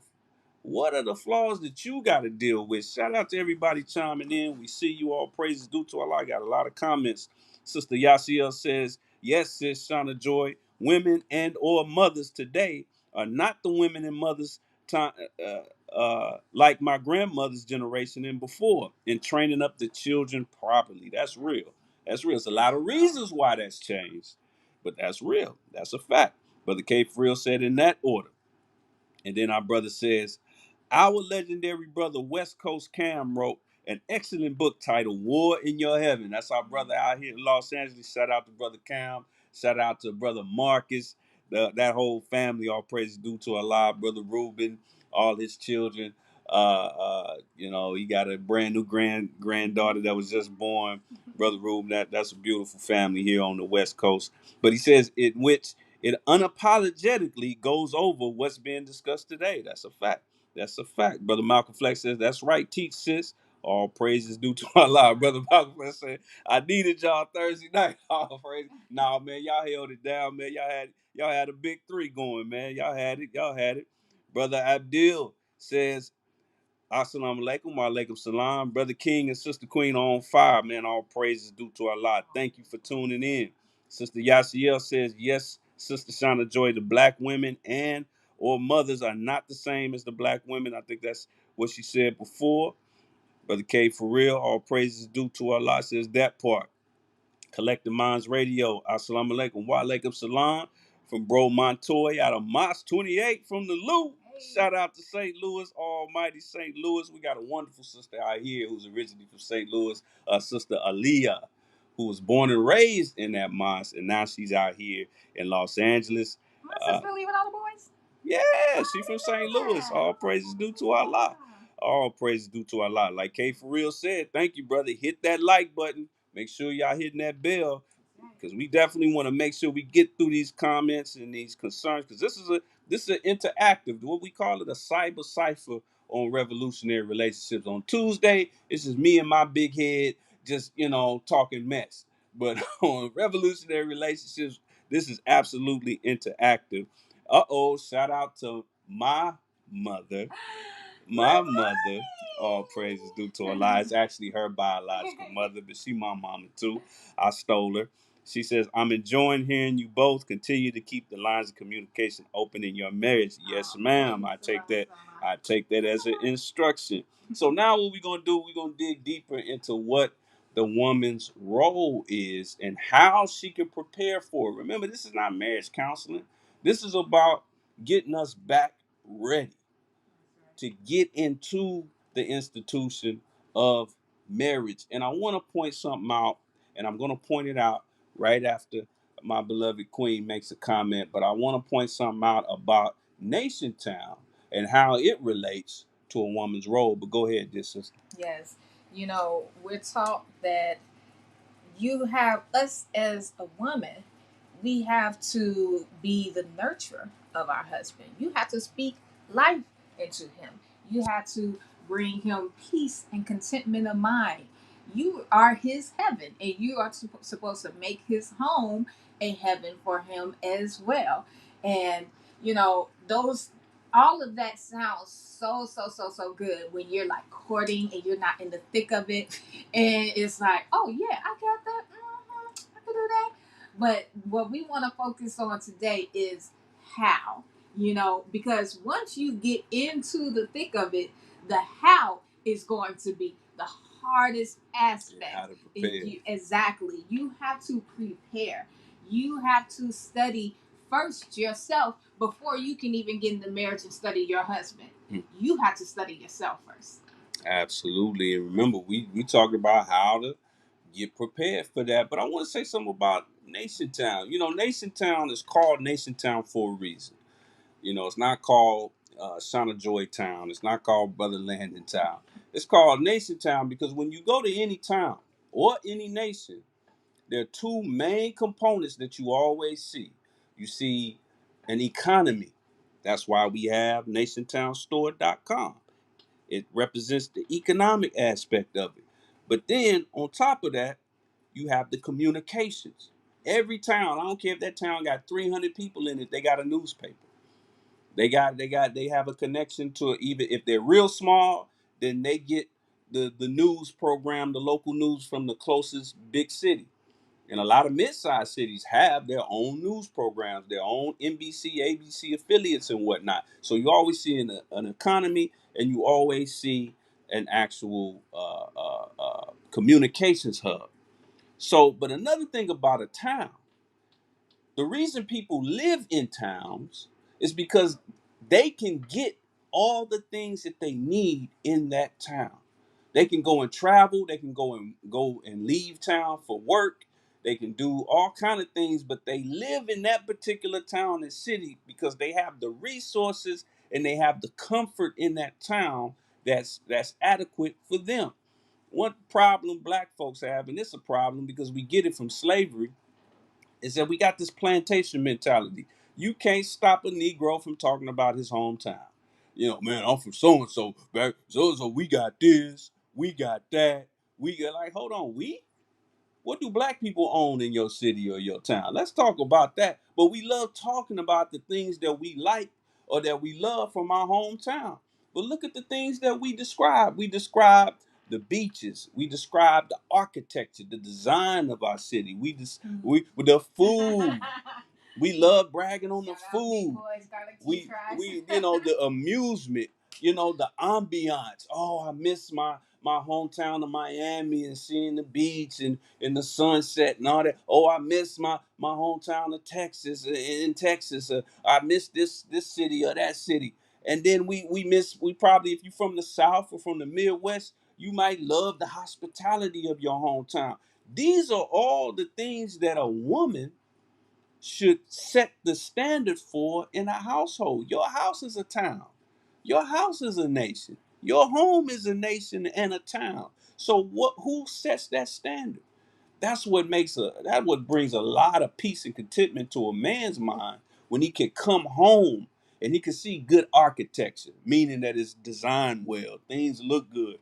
What are the flaws that you got to deal with? Shout out to everybody chiming in. We see you all. Praises due to Allah. I got a lot of comments. Sister Yasiel says, yes, sis, Shauna Joy, women and or mothers today are not the women and mothers time, like my grandmother's generation and before in training up the children properly. That's real. That's real. There's a lot of reasons why that's changed, but that's real. That's a fact. Brother K. Frill said in that order. And then our brother says, our legendary brother West Coast Cam wrote an excellent book titled War in Your Heaven. That's our brother out here in Los Angeles. Shout out to brother Cam. Shout out to brother Marcus. That whole family, all praise due to Allah. Brother Reuben, all his children. He got a brand new granddaughter that was just born. Brother Reuben, that's a beautiful family here on the West Coast. But he says in which it unapologetically goes over what's being discussed today. That's a fact. That's a fact. Brother Malcolm Flex says, that's right, teach sis. All praises due to Allah. Brother Malcolm Flex said, I needed y'all Thursday night. All praise. Nah, man, y'all held it down, man. Y'all had a big three going, man. Y'all had it. Y'all had it. Brother Abdil says, Assalamu alaikum, wa alaikum salam. Brother King and Sister Queen are on fire, man. All praises due to Allah. Thank you for tuning in. Sister Yasiel says, yes, Sister Shauna Joy, the black women and or mothers are not the same as the black women. I think that's what she said before. Brother K, for real, all praises due to Allah, says that part. Collective Minds Radio. Assalamu alaikum. Wa alaikum salam. From Bro Montoy out of Moss 28 from the Lou. Shout out to St. Louis, almighty St. Louis. We got a wonderful sister out here who's originally from St. Louis, Sister Aaliyah, who was born and raised in that mosque, and now she's out here in Los Angeles. My sister leaving all the boys? Yeah, she from St. Louis. All praises due to Allah. All praises due to Allah. Like K for real said, thank you, brother. Hit that like button. Make sure y'all hitting that bell, because we definitely want to make sure we get through these comments and these concerns, because this is an interactive, what we call it, a cyber cipher on revolutionary relationships. On Tuesday, it's just me and my big head just talking mess. But on revolutionary relationships, this is absolutely interactive. Shout out to my mother. My mother, all praises due to Allah. It's actually her biological mother, but she my mama too. I stole her. She says, I'm enjoying hearing you both continue to keep the lines of communication open in your marriage. Yes, ma'am. I take that as an instruction. So now what we're gonna do, we're gonna dig deeper into what the woman's role is and how she can prepare for it. Remember, this is not marriage counseling. This is about getting us back ready to get into the institution of marriage. And I want to point something out, and I'm going to point it out right after my beloved queen makes a comment, but I want to point something out about Nation Town and how it relates to a woman's role. But go ahead, dear sister. Yes. We're taught that you have us as a woman, we have to be the nurturer of our husband. You have to speak life into him. You have to bring him peace and contentment of mind. You are his heaven, and you are supposed to make his home a heaven for him as well. And those all of that sounds so good when you're like courting and you're not in the thick of it, and it's like, oh yeah, I got that. I can do that. But what we want to focus on today is how, because once you get into the thick of it, the how is going to be the hardest aspect. How to prepare. Exactly. You have to prepare. You have to study first yourself before you can even get in the marriage and study your husband. You have to study yourself first. Absolutely. And remember, we talked about how to get prepared for that. But I want to say something about Nation Town. Nation Town is called Nation Town for a reason. It's not called Shauna Joy Town. It's not called Brother Landon Town. It's called Nation Town because when you go to any town or any nation, there are two main components that you always see. You see an economy, That's why we have nationtownstore.com. It represents the economic aspect of it. But then on top of that, you have the communications. Every town, I don't care if that town got 300 people in it, they got a newspaper. They have a connection to it. Even if they're real small, then they get the news program, the local news from the closest big city. And a lot of mid-sized cities have their own news programs, their own NBC, ABC affiliates and whatnot. So you always see an economy, and you always see an actual communications hub. So, but another thing about a town, the reason people live in towns is because they can get all the things that they need in that town. They can go and travel, they can go and leave town for work, they can do all kind of things, but they live in that particular town and city because they have the resources and they have the comfort in that town that's adequate for them. One problem black folks have, and it's a problem because we get it from slavery, is that we got this plantation mentality. You can't stop a Negro from talking about his hometown. You know, man, I'm from so and so, back so and so. We got this, we got that, we got like, hold on, we? What do black people own in your city or your town? Let's talk about that. But we love talking about the things that we like or that we love from our hometown. But look at the things that we describe. We describe the beaches. We describe the architecture, the design of our city. We the food. We love bragging on the food. We the amusement, the ambiance. Oh, I miss my hometown of Miami and seeing the beach and the sunset and all that. Oh, I miss my hometown of Texas, in Texas. I miss this city or that city. And then we probably, if you're from the South or from the Midwest, you might love the hospitality of your hometown. These are all the things that a woman should set the standard for in a household. Your house is a town. Your house is a nation. Your home is a nation and a town. So who sets that standard? That what brings a lot of peace and contentment to a man's mind when he can come home and he can see good architecture, meaning that it's designed well, things look good.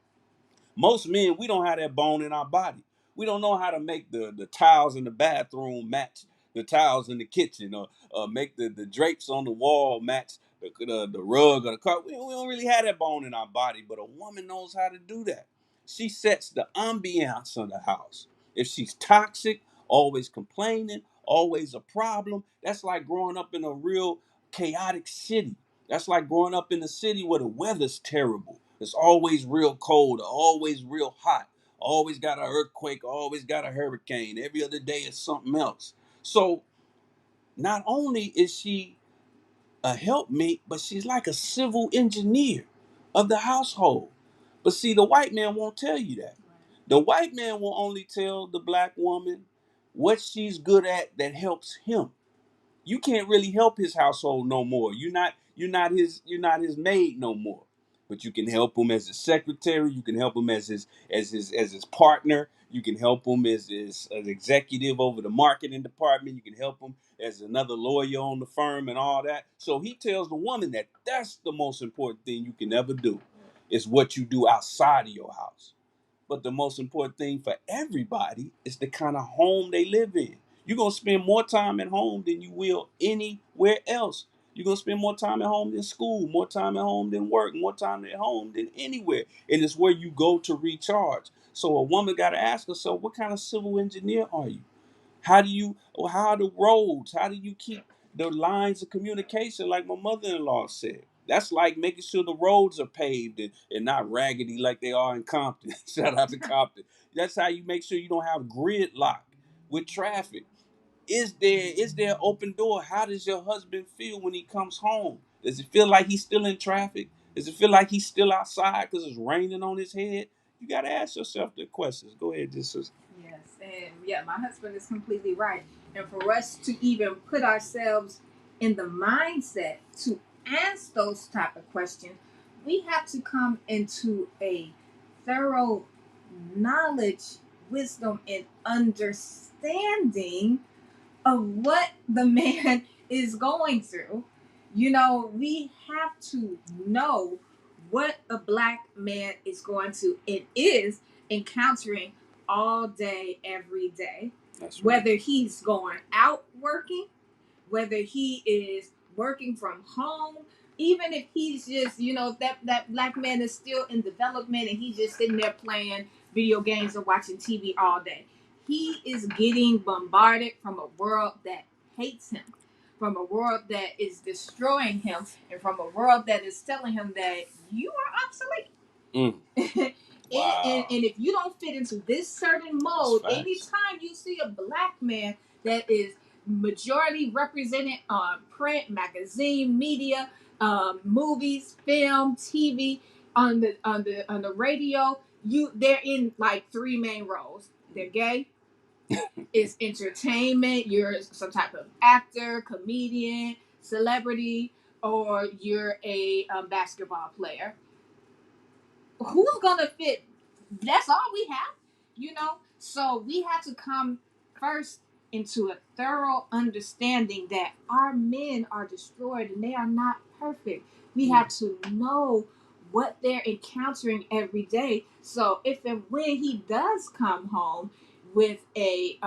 Most men, we don't have that bone in our body. We don't know how to make the tiles in the bathroom match the tiles in the kitchen, or make the drapes on the wall match the rug or the carpet. We don't really have that bone in our body, but a woman knows how to do that. She sets the ambiance of the house. If she's toxic, always complaining, always a problem, that's like growing up in a real chaotic city. That's like growing up in a city where the weather's terrible. It's always real cold, always real hot, always got an earthquake, always got a hurricane. Every other day is something else. So not only is she a helpmate, but she's like a civil engineer of the household. But see, the white man won't tell you that. The white man will only tell the black woman what she's good at that helps him. You can't really help his household no more. You're not his maid no more. But you can help him as his secretary. You can help him as his partner. You can help him as an executive over the marketing department. You can help him as another lawyer on the firm and all that. So he tells the woman that that's the most important thing you can ever do, is what you do outside of your house. But the most important thing for everybody is the kind of home they live in. You're going to spend more time at home than you will anywhere else. You're going to spend more time at home than school, more time at home than work, more time at home than anywhere. And it's where you go to recharge. So a woman got to ask herself, what kind of civil engineer are you? How are the roads? How do you keep the lines of communication, like my mother-in-law said? That's like making sure the roads are paved and not raggedy like they are in Compton. Shout out to Compton. That's how you make sure you don't have gridlock with traffic. Is there an open door? How does your husband feel when he comes home? Does it feel like he's still in traffic? Does it feel like he's still outside because it's raining on his head? You got to ask yourself the questions. Go ahead, just sister. Yes, and yeah, my husband is completely right. And for us to even put ourselves in the mindset to ask those type of questions, we have to come into a thorough knowledge, wisdom, and understanding of what the man is going through. You know, we have to know what a black man is going to and is encountering all day, every day. That's right. Whether he's going out working, whether he is working from home, even if he's just, you know, if that black man is still in development and he's just sitting there playing video games or watching TV all day. He is getting bombarded from a world that hates him, from a world that is destroying him, and from a world that is telling him that you are obsolete. Mm. Wow. And if you don't fit into this certain mold, anytime you see a black man that is majority represented on print, magazine, media, movies, film, TV, on the radio, they're in like three main roles. They're gay. It's entertainment. You're some type of actor, comedian, celebrity, or you're a basketball player. Who's gonna fit? That's all we have, you know. So we have to come first into a thorough understanding that our men are destroyed and they are not perfect. We have to know what they're encountering every day. So if and when he does come home with a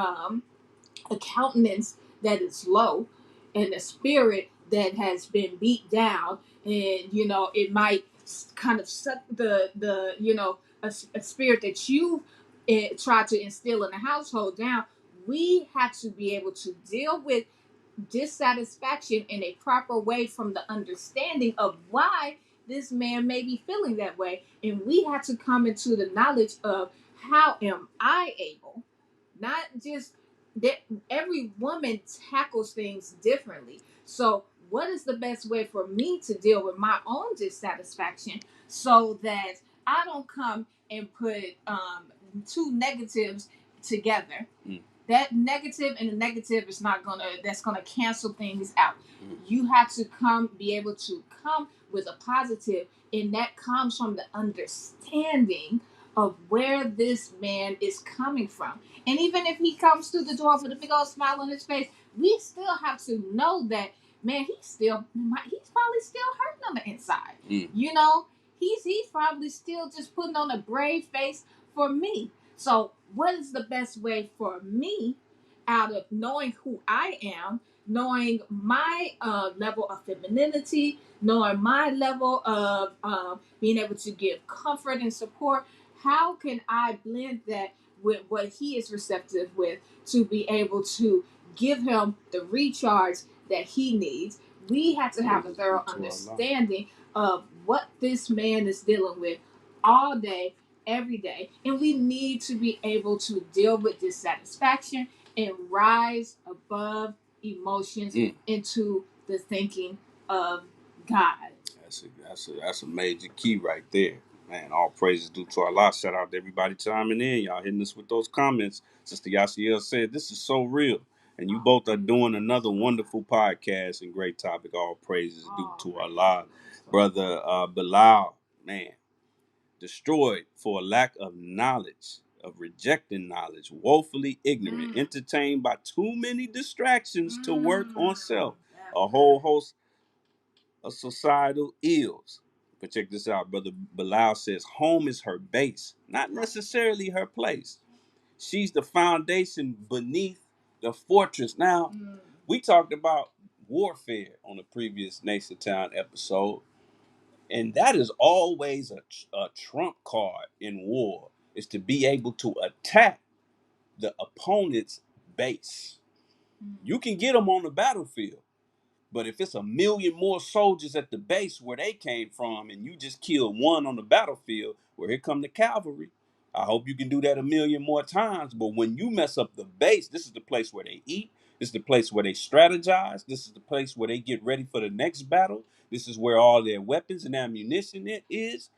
countenance that is low and a spirit that has been beat down, and you know it might kind of suck the you know a spirit that you try to instill in the household down. We have to be able to deal with dissatisfaction in a proper way from the understanding of why this man may be feeling that way, and we have to come into the knowledge of how am I able, not just that every woman tackles things differently. So, what is the best way for me to deal with my own dissatisfaction so that I don't come and put two negatives together? Mm. That negative and the negative is not gonna. That's gonna cancel things out. Mm. You have to be able to come with a positive, and that comes from the understanding of where this man is coming from. And even if he comes through the door with a big old smile on his face, we still have to know that, man, he's probably still hurting on the inside. Mm. You know, he's probably still just putting on a brave face for me. So what is the best way for me, out of knowing who I am, knowing my level of femininity, knowing my level of being able to give comfort and support, how can I blend that with what he is receptive with to be able to give him the recharge that he needs? We have to have a thorough understanding of what this man is dealing with all day, every day. And we need to be able to deal with dissatisfaction and rise above emotions into the thinking of God. That's a major key right there. Man, all praises due to Allah. Shout out to everybody chiming in. Y'all hitting us with those comments. Sister Yasiel said, this is so real. And you both are doing another wonderful podcast and great topic. All praises due to Allah. Brother Bilal, man, destroyed for a lack of knowledge, of rejecting knowledge, woefully ignorant, entertained by too many distractions to work on self. A whole host of societal ills. But check this out. Brother Bilal says home is her base, not necessarily her place. She's the foundation beneath the fortress. Now, we talked about warfare on the previous Nation Town episode, and that is always a trump card in war, is to be able to attack the opponent's base. You can get them on the battlefield, but if it's a million more soldiers at the base where they came from and you just kill one on the battlefield, well, here come the cavalry. I hope you can do that a million more times. But when you mess up the base, this is the place where they eat. This is the place where they strategize. This is the place where they get ready for the next battle. This is where all their weapons and ammunition is.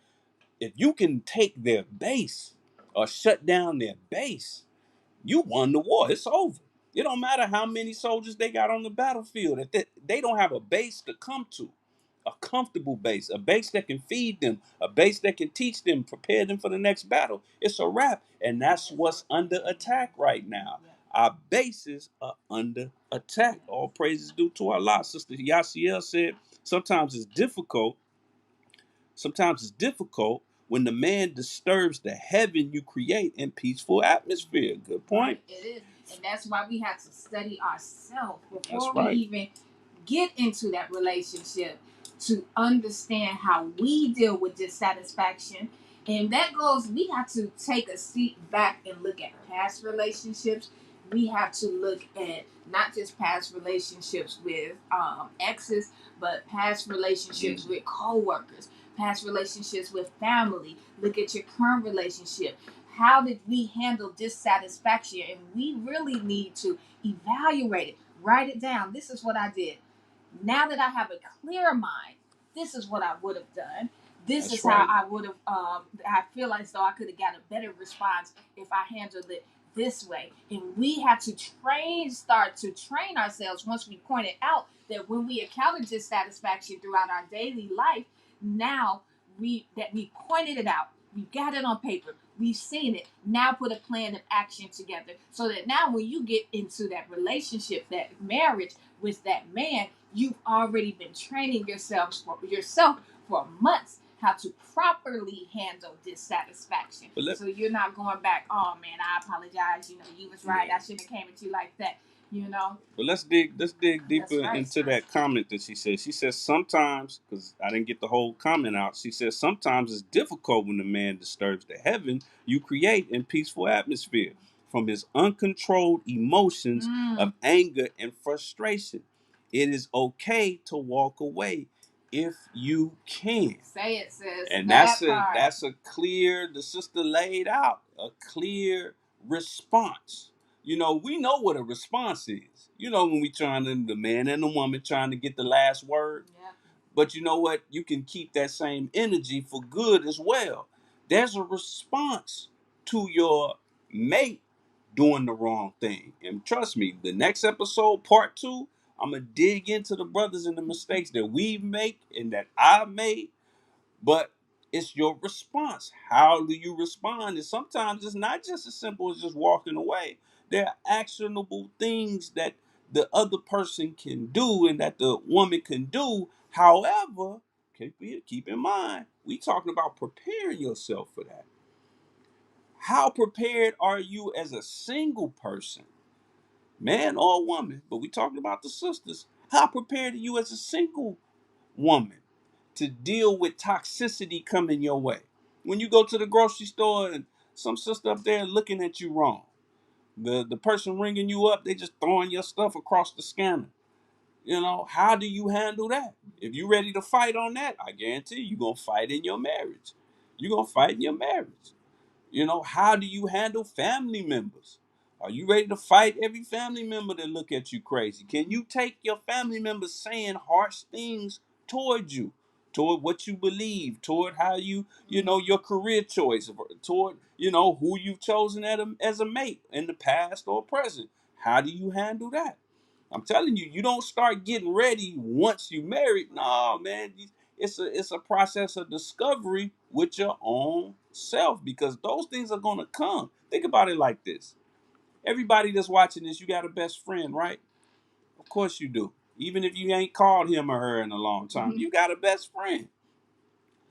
If you can take their base or shut down their base, you won the war. It's over. It don't matter how many soldiers they got on the battlefield. If they don't have a base to come to, a comfortable base, a base that can feed them, a base that can teach them, prepare them for the next battle, it's a wrap. And that's what's under attack right now. Our bases are under attack. All praises due to Allah. Sister Yasiel said, Sometimes it's difficult. Sometimes it's difficult when the man disturbs the heaven you create in peaceful atmosphere. Good point. Right, it is. And that's why we have to study ourselves That's before we right. even get into that relationship to understand how we deal with dissatisfaction. And that goes, we have to take a seat back and look at past relationships. We have to look at not just past relationships with exes, but past relationships with coworkers, past relationships with family. Look at your current relationship. How did we handle dissatisfaction? And we really need to evaluate it. Write it down. This is what I did. Now that I have a clear mind, this is what I would have done. This That's is right. how I would have. I feel as though I could have got a better response if I handled it this way. And we have to start to train ourselves once we point it out that when we encounter dissatisfaction throughout our daily life, now we pointed it out, we got it on paper, we've seen it. Now put a plan of action together so that now when you get into that relationship, that marriage with that man, you've already been training yourself for months how to properly handle dissatisfaction. So you're not going back, oh man, I apologize, you was right, I shouldn't have came at you like that. But let's dig deeper right, into that comment that she said. She says sometimes, because I didn't get the whole comment out. She says sometimes it's difficult when the man disturbs the heaven you create in peaceful atmosphere from his uncontrolled emotions of anger and frustration. It is okay to walk away if you can. Say it, sis. And That that's part. a clear, the sister laid out a clear response. We know what a response is. When we trying to, the man and the woman trying to get the last word. Yeah. But you know what? You can keep that same energy for good as well. There's a response to your mate doing the wrong thing. And trust me, the next episode, part 2, I'm going to dig into the brothers and the mistakes that we make and that I made. But it's your response. How do you respond? And sometimes it's not just as simple as just walking away. There are actionable things that the other person can do and that the woman can do. However, keep in mind, we talking about preparing yourself for that. How prepared are you as a single person, man or woman? But we talking about the sisters. How prepared are you as a single woman to deal with toxicity coming your way? When you go to the grocery store and some sister up there looking at you wrong, the person ringing you up, they just throwing your stuff across the scanner. How do you handle that? If you ready to fight on that, I guarantee you're gonna fight in your marriage. You're gonna fight in your marriage. How do you handle family members? Are you ready to fight every family member that look at you crazy? Can you take your family members saying harsh things toward you, toward what you believe, toward how your career choice, toward, who you've chosen as a mate in the past or present? How do you handle that? I'm telling you, you don't start getting ready once you married. No, man. It's a process of discovery with your own self, because those things are gonna come. Think about it like this. Everybody that's watching this, you got a best friend, right? Of course you do. Even if you ain't called him or her in a long time, you got a best friend.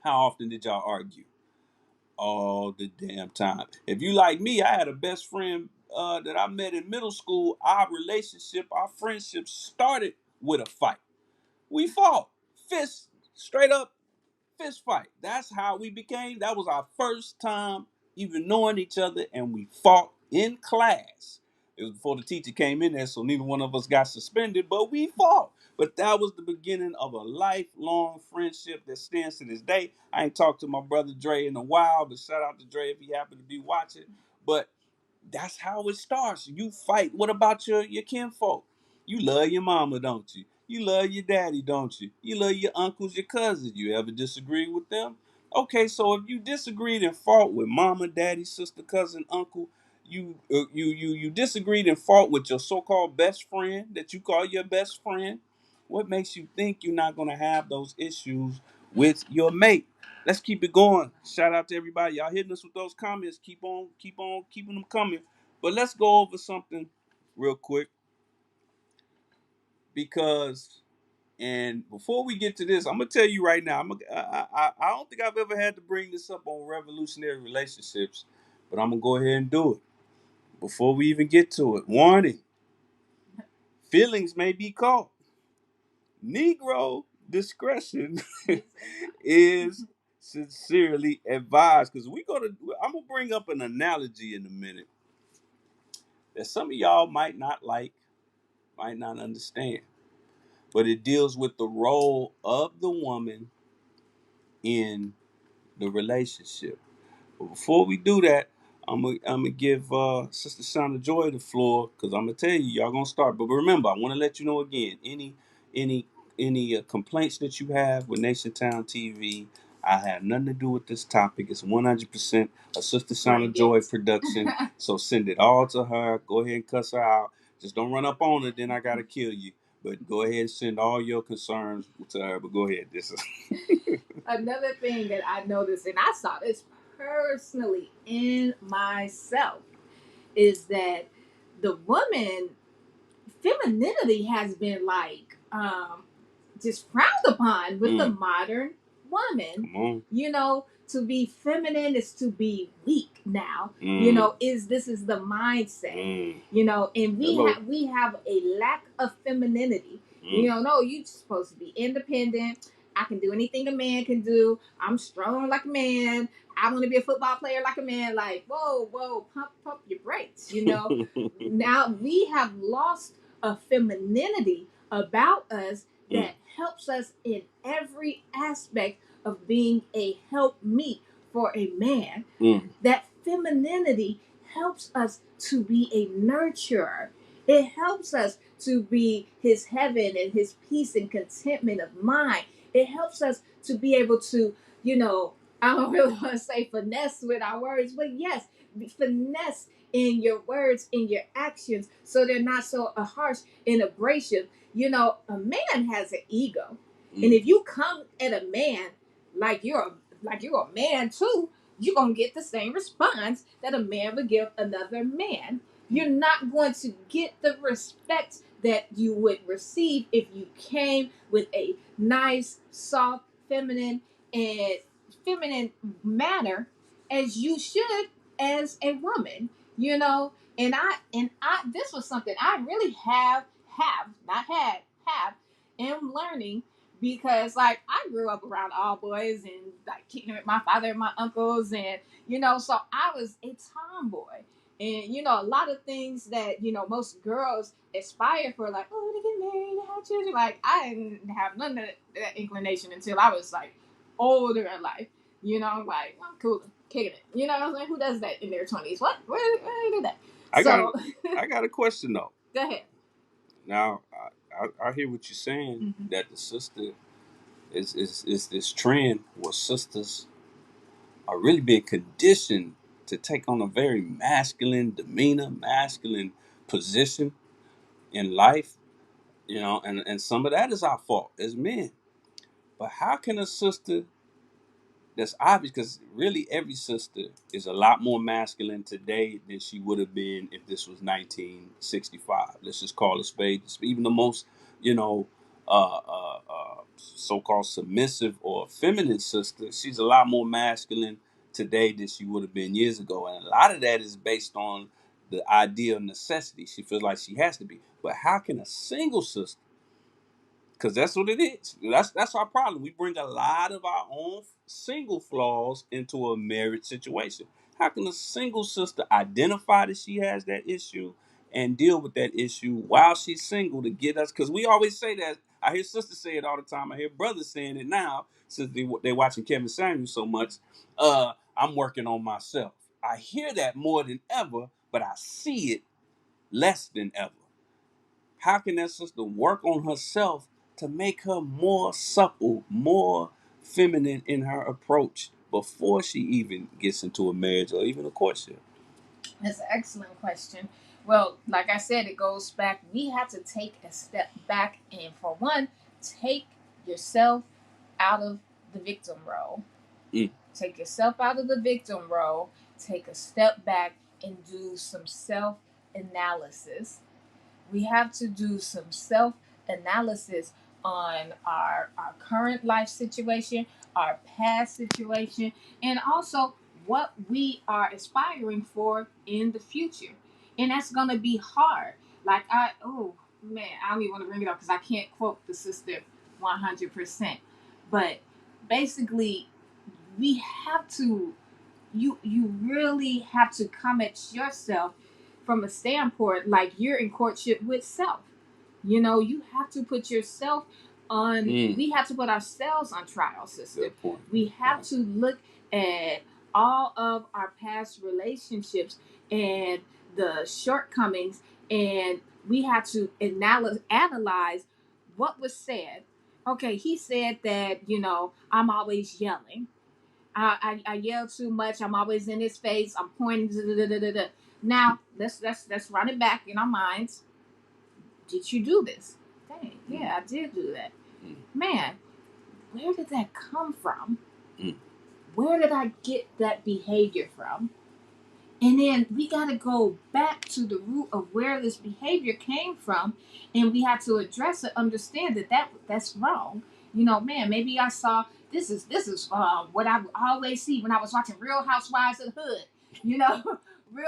How often did y'all argue? All the damn time. If you like me, I had a best friend that I met in middle school. Our friendship started with a fight. We fought. Fist, straight up fist fight. That's how we became. That was our first time even knowing each other, and we fought in class. It was before the teacher came in there, so neither one of us got suspended, but we fought. But that was the beginning of a lifelong friendship that stands to this day. I ain't talked to my brother Dre in a while, but shout out to Dre if he happened to be watching. But that's how it starts. You fight. What about your kinfolk? You love your mama, don't you? You love your daddy, don't you? You love your uncles, your cousins. You ever disagree with them? Okay, so if you disagreed and fought with mama, daddy, sister, cousin, uncle, you disagreed and fought with your so-called best friend that you call your best friend. What makes you think you're not gonna have those issues with your mate? Let's keep it going. Shout out to everybody. Y'all hitting us with those comments. Keep on keeping them coming. But let's go over something real quick, because And before we get to this, I'm gonna tell you right now. I don't think I've ever had to bring this up on revolutionary relationships, but I'm gonna go ahead and do it before we even get to it. Warning: feelings may be caught. Negro discretion is sincerely advised. Because I'm gonna bring up an analogy in a minute that some of y'all might not like, might not understand, but it deals with the role of the woman in the relationship. But before we do that, I'm gonna give Sister Shonda Joy the floor because I'm gonna tell you y'all gonna start. But remember, I want to let you know again, any any complaints that you have with Nation Town TV, I have nothing to do with this topic. It's 100% a Sister Shonda Joy production. So send it all to her. Go ahead and cuss her out. Just don't run up on her, then I gotta kill you. But go ahead and send all your concerns to her. But go ahead, this is Another thing that I noticed, and I saw this personally in myself, is that the woman femininity has been like just frowned upon with the modern woman. Come on. You know, to be feminine is to be weak now. You know, this is the mindset. You know, and we have a lack of femininity. You know, no, you're supposed to be independent. I can do anything a man can do. I'm strong like a man. I want to be a football player like a man. Like, whoa, pump your brakes. You know, now we have lost a femininity about us that helps us in every aspect of being a helpmeet for a man. That femininity helps us to be a nurturer. It helps us to be his heaven and his peace and contentment of mind. It helps us to be able to, you know, I don't really want to say finesse with our words, but yes, finesse in your words, in your actions, so they're not so harsh and abrasive. You know, a man has an ego, and if you come at a man like you're a man too, you're gonna get the same response that a man would give another man. You're not going to get the respect that you would receive if you came with a nice, soft, and feminine manner as you should as a woman, you know. And I this was something I really have not had have am learning, because like I grew up around all boys and like kicking with my father and my uncles, and you know, so I was a tomboy. And you know, a lot of things that, you know, most girls aspire for, like, oh, to get married and have children. Like, I didn't have none of that inclination until I was like older in life. You know, like, I'm cool, kicking it. You know what I'm saying? Who does that in their 20s? What? Where do that? I got a question though. Go ahead. Now, I hear what you're saying, that the sister is this trend where sisters are really being conditioned to take on a very masculine demeanor, masculine position in life, you know, and some of that is our fault as men. But how can a sister that's obvious, because really every sister is a lot more masculine today than she would have been if this was 1965. Let's just call it spade. Even the most, you know, so-called submissive or feminine sister, she's a lot more masculine today than she would have been years ago. And a lot of that is based on the idea of necessity. She feels like she has to be. But how can a single sister, because that's what it is. That's our problem. We bring a lot of our own single flaws into a marriage situation. How can a single sister identify that she has that issue and deal with that issue while she's single to get us? Because we always say that. I hear sisters say it all the time. I hear brothers saying it now since they watching Kevin Samuels so much. I'm working on myself. I hear that more than ever, but I see it less than ever. How can that sister work on herself to make her more supple, more feminine in her approach before she even gets into a marriage or even a courtship? That's an excellent question. Well, like I said, it goes back. We have to take a step back and, for one, take yourself out of the victim role. Take yourself out of the victim role. Take a step back and do some self analysis. We have to do some self analysis on our current life situation, our past situation, and also what we are aspiring for in the future. And that's gonna be hard. Like oh man, I don't even want to bring it up because I can't quote the sister 100%. But basically, we have to you really have to come at yourself from a standpoint like you're in courtship with self. You know, you have to put yourself on. We have to put ourselves on trial, sister. Good point. We have to look at all of our past relationships and the shortcomings, and we have to analyze what was said. Okay, he said that, you know, I'm always yelling. I yell too much. I'm always in his face. I'm pointing. Da, da, da, da, da. Now let's run it back in our minds. Did you do this? Dang, yeah, I did do that. Man, where did that come from? Where did I get that behavior from? And then we got to go back to the root of where this behavior came from, and we have to address it, understand that's wrong. You know, man, maybe I saw this is what I always see when I was watching Real Housewives of the Hood. You know, when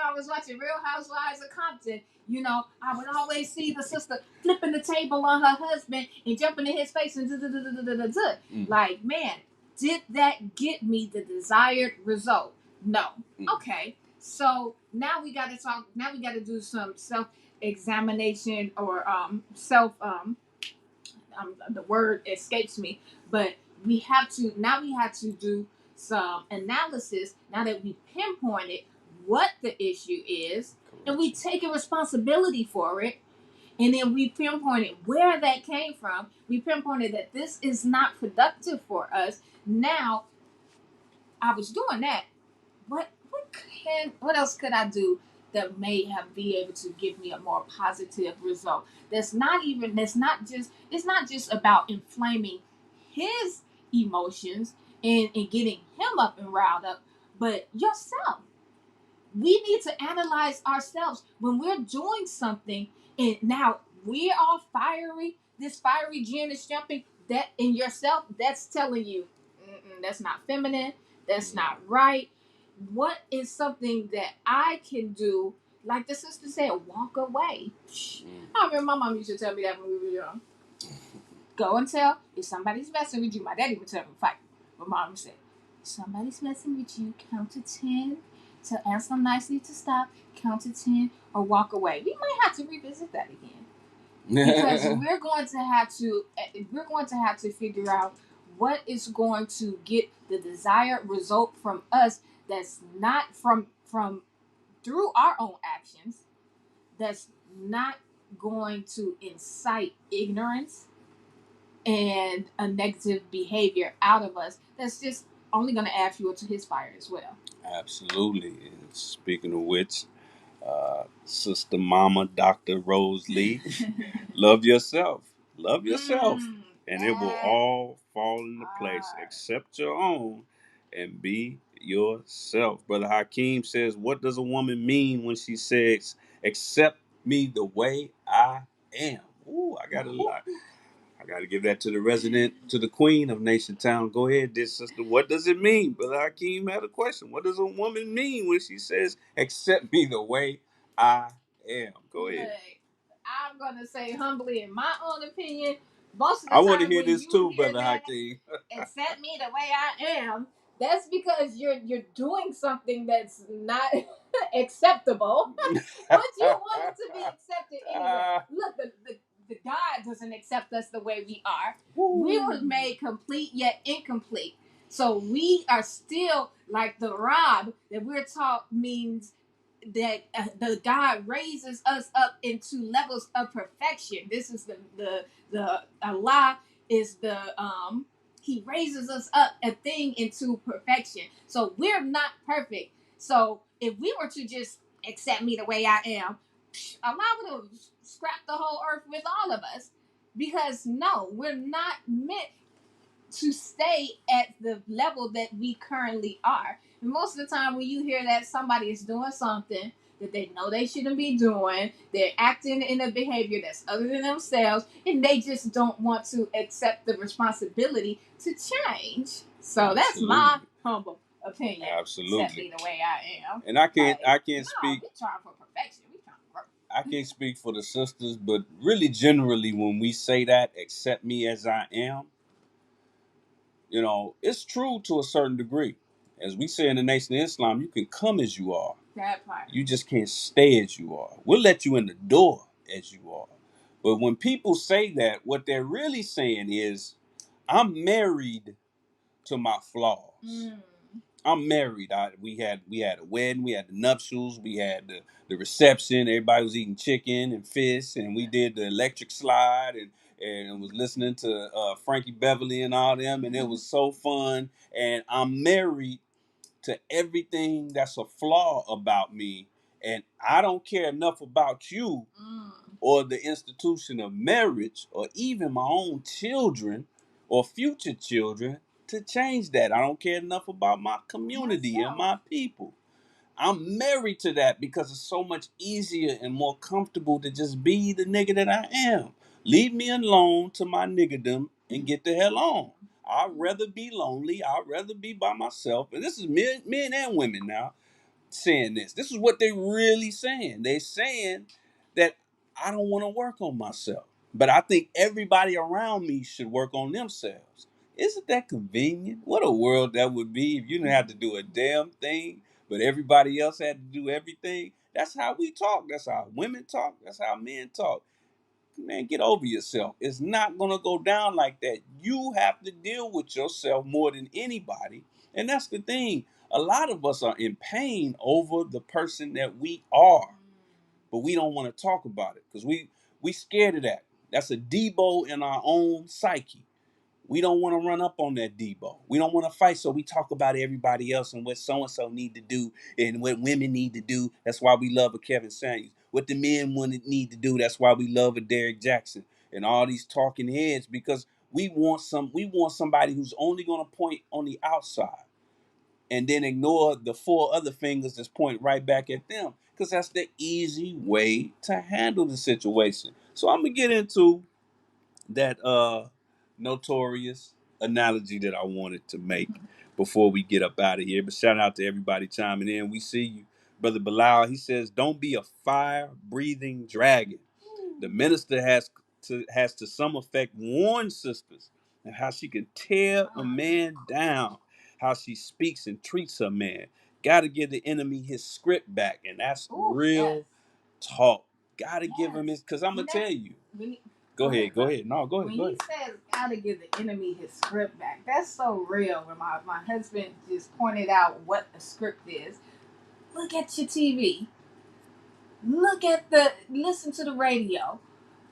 I was watching Real Housewives of Compton. You know, I would always see the sister flipping the table on her husband and jumping in his face and like, man, did that get me the desired result? No. Okay. So now we got to talk. Now we got to do some self examination or self. The word escapes me, but we have to now. We have to do some analysis now that we pinpointed what the issue is, and we taking responsibility for it. And then we pinpointed where that came from. We pinpointed that this is not productive for us. Now, I was doing that. What else could I do that may have be able to give me a more positive result? It's not just about inflaming his emotions and getting him up and riled up, but yourself. We need to analyze ourselves when we're doing something and now we're all fiery. This fiery gin is jumping. That in yourself, that's telling you that's not feminine. That's not right. What is something that I can do? Like the sister said, walk away. I remember my mom used to tell me that when we were young. Go and tell if somebody's messing with you. My daddy would tell me fight. My mom said, if somebody's messing with you, count to 10. To ask them nicely to stop, count to 10, or walk away. We might have to revisit that again because we're going to have to figure out what is going to get the desired result from us. That's not from through our own actions. That's not going to incite ignorance and a negative behavior out of us. That's just only going to add fuel to his fire as well. Absolutely. And speaking of which, Sister Mama Dr. Rose Lee, love yourself. Love yourself. And it will all fall into place. Accept your own and be yourself. Brother Hakeem says, what does a woman mean when she says, accept me the way I am? Ooh, I got a lot. I got to give that to the resident, to the queen of Nation Town. Go ahead, dear sister. What does it mean? Brother Hakeem had a question. What does a woman mean when she says, accept me the way I am? Go ahead. I'm going to say humbly, in my own opinion, most of the I time want to hear when this you too, hear Brother that, Hakeem. accept me the way I am, that's because you're doing something that's not acceptable, but you want it to be accepted anyway. Look, the God doesn't accept us the way we are. We were made complete yet incomplete. So we are still like the rod that we're taught means that the God raises us up into levels of perfection. This is the Allah is the he raises us up a thing into perfection. So we're not perfect. So if we were to just accept me the way I am, Allah would have scrapped the whole earth with all of us. Because no, we're not meant to stay at the level that we currently are. And most of the time when you hear that somebody is doing something that they know they shouldn't be doing. They're acting in a behavior that's other than themselves, and they just don't want to accept the responsibility to change. So that's my humble opinion. Absolutely. Accept me the way I am. And I can't We speak. trying for perfection. We trying to grow. I can't speak for the sisters, but really generally when we say that, accept me as I am, you know, it's true to a certain degree. As we say in the Nation of Islam, you can come as you are. That part. You just can't stay as you are. We'll let you in the door as you are. But when people say that, what they're really saying is, I'm married to my flaws. I'm married. We had a wedding, we had the nuptials, we had the reception. Everybody was eating chicken and fish, and we did the electric slide, and was listening to Frankie Beverly and all them, and it was so fun. And I'm married to everything that's a flaw about me, and I don't care enough about you or the institution of marriage or even my own children or future children to change that. I don't care enough about my community and my people. I'm married to that because it's so much easier and more comfortable to just be the nigga that I am. Leave me alone to my niggerdom and get the hell on. I'd rather be lonely. I'd rather be by myself. And this is men and women now saying this. This is what they really saying. They're saying that I don't want to work on myself, but I think everybody around me should work on themselves. Isn't that convenient? What a world that would be if you didn't have to do a damn thing, but everybody else had to do everything. That's how we talk. That's how women talk. That's how men talk. Man, get over yourself. It's not going to go down like that. You have to deal with yourself more than anybody. And that's the thing. A lot of us are in pain over the person that we are, but we don't want to talk about it because we scared of that. That's a Debo in our own psyche. We don't want to run up on that Debo. We don't want to fight, so we talk about everybody else and what so-and-so need to do and what women need to do. That's why we love a Kevin Samuels. What the men need to do. That's why we love a Derrick Jackson and all these talking heads, because we want somebody who's only going to point on the outside and then ignore the four other fingers that's point right back at them, because that's the easy way to handle the situation. So I'm going to get into that notorious analogy that I wanted to make before we get up out of here. But shout out to everybody chiming in. We see you. Brother Bilal, he says, don't be a fire-breathing dragon. The minister has to some effect warned sisters and how she can tear a man down, how she speaks and treats her man. Got to give the enemy his script back, and that's real talk. Got to give him his, because I'm going to tell you. Go ahead. No, go ahead. When he says gotta give the enemy his script back, that's so real. When my husband just pointed out what a script is. Look at your TV. Listen to the radio.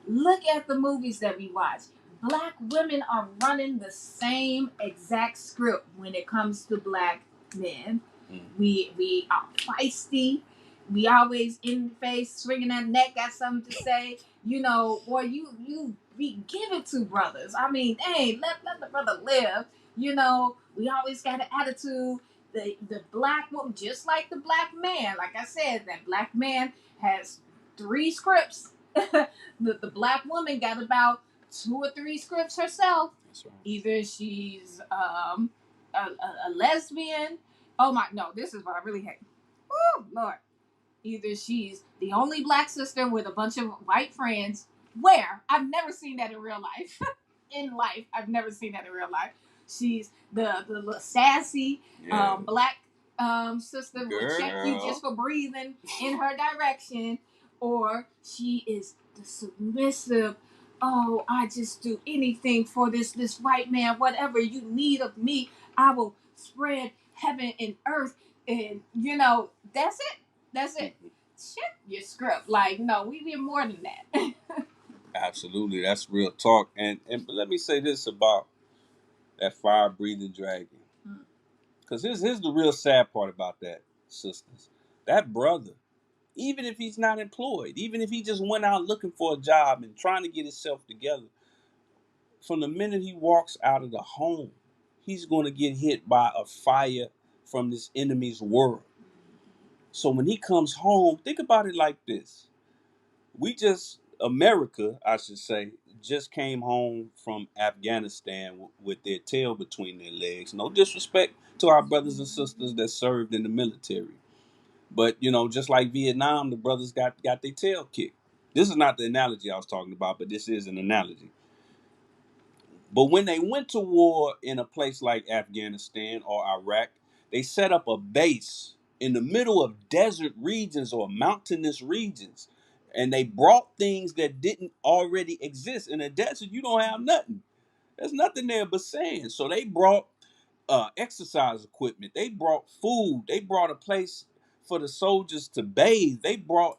Look at the movies that we watch. Black women are running the same exact script when it comes to black men. We are feisty. We always in the face, swinging that neck, got something to say. You know, boy, you we give it to brothers. I mean, hey, let the brother live. You know, we always got an attitude. The black woman, just like the black man, like I said, that black man has 3 scripts. The black woman got about 2 or 3 scripts herself. That's right. Either she's a lesbian. Oh my, no, this is what I really hate. Oh Lord. Either she's the only black sister with a bunch of white friends. Where? I've never seen that in real life. In life, I've never seen that in real life. She's the little sassy black sister will check you just for breathing in her direction, or she is the submissive. Oh, I just do anything for this white man. Whatever you need of me, I will spread heaven and earth. And you know, that's it. That's it. Check your script. Like, no, we need more than that. Absolutely, that's real talk. And but let me say this about that fire breathing dragon, because here's the real sad part about that, sisters. That brother, even if he's not employed, even if he just went out looking for a job and trying to get himself together, from the minute he walks out of the home, he's going to get hit by a fire from this enemy's world. So when he comes home, think about it like this. America, I should say, just came home from Afghanistan with their tail between their legs. No disrespect to our brothers and sisters that served in the military. But, just like Vietnam, the brothers got their tail kicked. This is not the analogy I was talking about, but this is an analogy. But when they went to war in a place like Afghanistan or Iraq, they set up a base in the middle of desert regions or mountainous regions. And they brought things that didn't already exist. In a desert, you don't have nothing. There's nothing there but sand. So they brought exercise equipment. They brought food. They brought a place for the soldiers to bathe. They brought,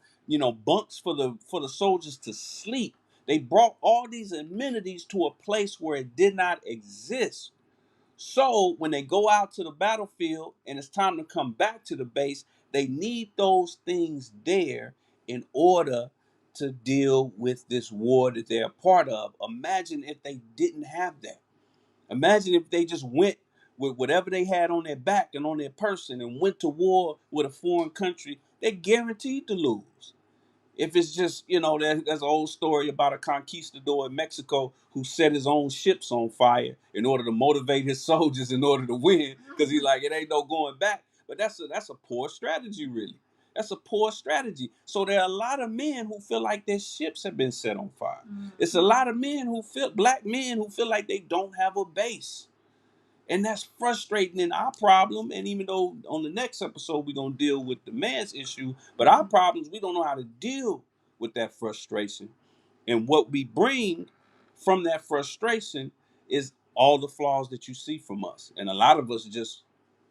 bunks for the soldiers to sleep. They brought all these amenities to a place where it did not exist. So when they go out to the battlefield and it's time to come back to the base, they need those things there in order to deal with this war that they're a part of. Imagine if they didn't have that. Imagine if they just went with whatever they had on their back and on their person and went to war with a foreign country. They're guaranteed to lose. If it's just, there's an old story about a conquistador in Mexico who set his own ships on fire in order to motivate his soldiers in order to win, because he's like, it ain't no going back. But that's a poor strategy, really. That's a poor strategy. So there are a lot of men who feel like their ships have been set on fire. Mm-hmm. It's a lot of black men who feel like they don't have a base. And that's frustrating in our problem. And even though on the next episode we're going to deal with the man's issue, but our problems, we don't know how to deal with that frustration. And what we bring from that frustration is all the flaws that you see from us. And a lot of us just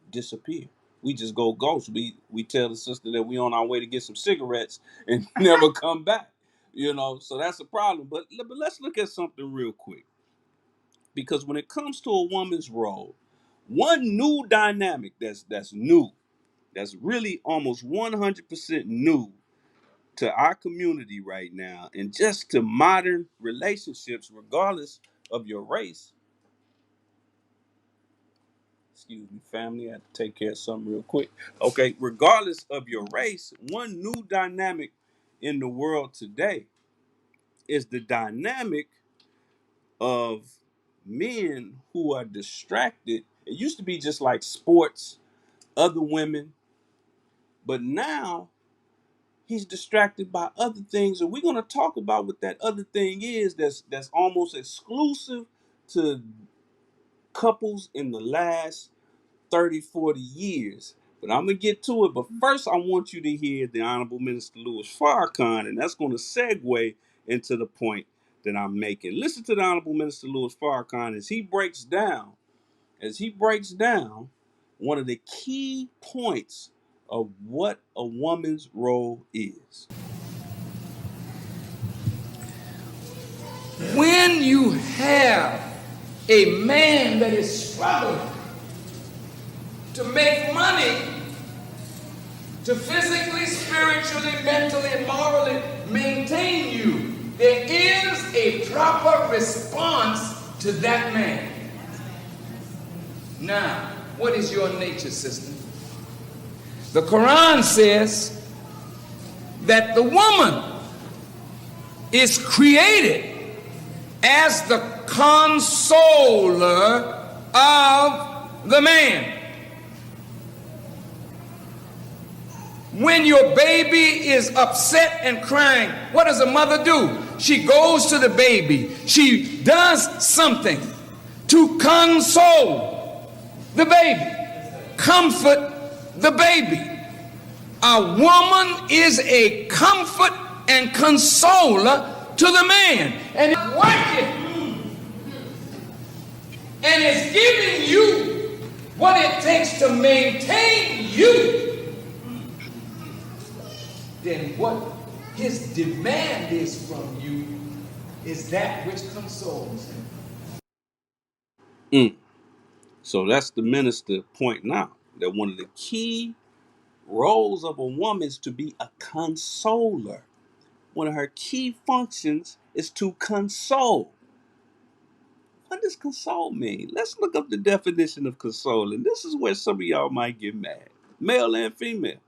disappear. We just go ghost. We tell the sister that we on our way to get some cigarettes and never come back. So that's a problem. But let's look at something real quick. Because when it comes to a woman's role, one new dynamic that's new, that's really almost 100% new to our community right now, and just to modern relationships, regardless of your race. Excuse me, family, I have to take care of something real quick. Okay, regardless of your race, one new dynamic in the world today is the dynamic of men who are distracted. It used to be just like sports, other women, but now he's distracted by other things, and we're going to talk about what that other thing is that's almost exclusive to couples in the last 30, 40 years. But I'm going to get to it. But first, I want you to hear the Honorable Minister Louis Farrakhan, and that's going to segue into the point that I'm making. Listen to the Honorable Minister Louis Farrakhan as he breaks down one of the key points of what a woman's role is. When you have a man that is struggling to make money, to physically, spiritually, mentally, and morally maintain you, there is a proper response to that man. Now, what is your nature, sister? The Quran says that the woman is created as the consoler of the man. When your baby is upset and crying, what does a mother do? She goes to the baby. She does something to console the baby, comfort the baby. A woman is a comfort and consoler to the man, and it's working, and it's giving you what it takes to maintain you. Then what his demand is from you is that which consoles him. So that's the minister pointing out that one of the key roles of a woman is to be a consoler. One of her key functions is to console. What does console mean? Let's look up the definition of consoling. This is where some of y'all might get mad, male and female.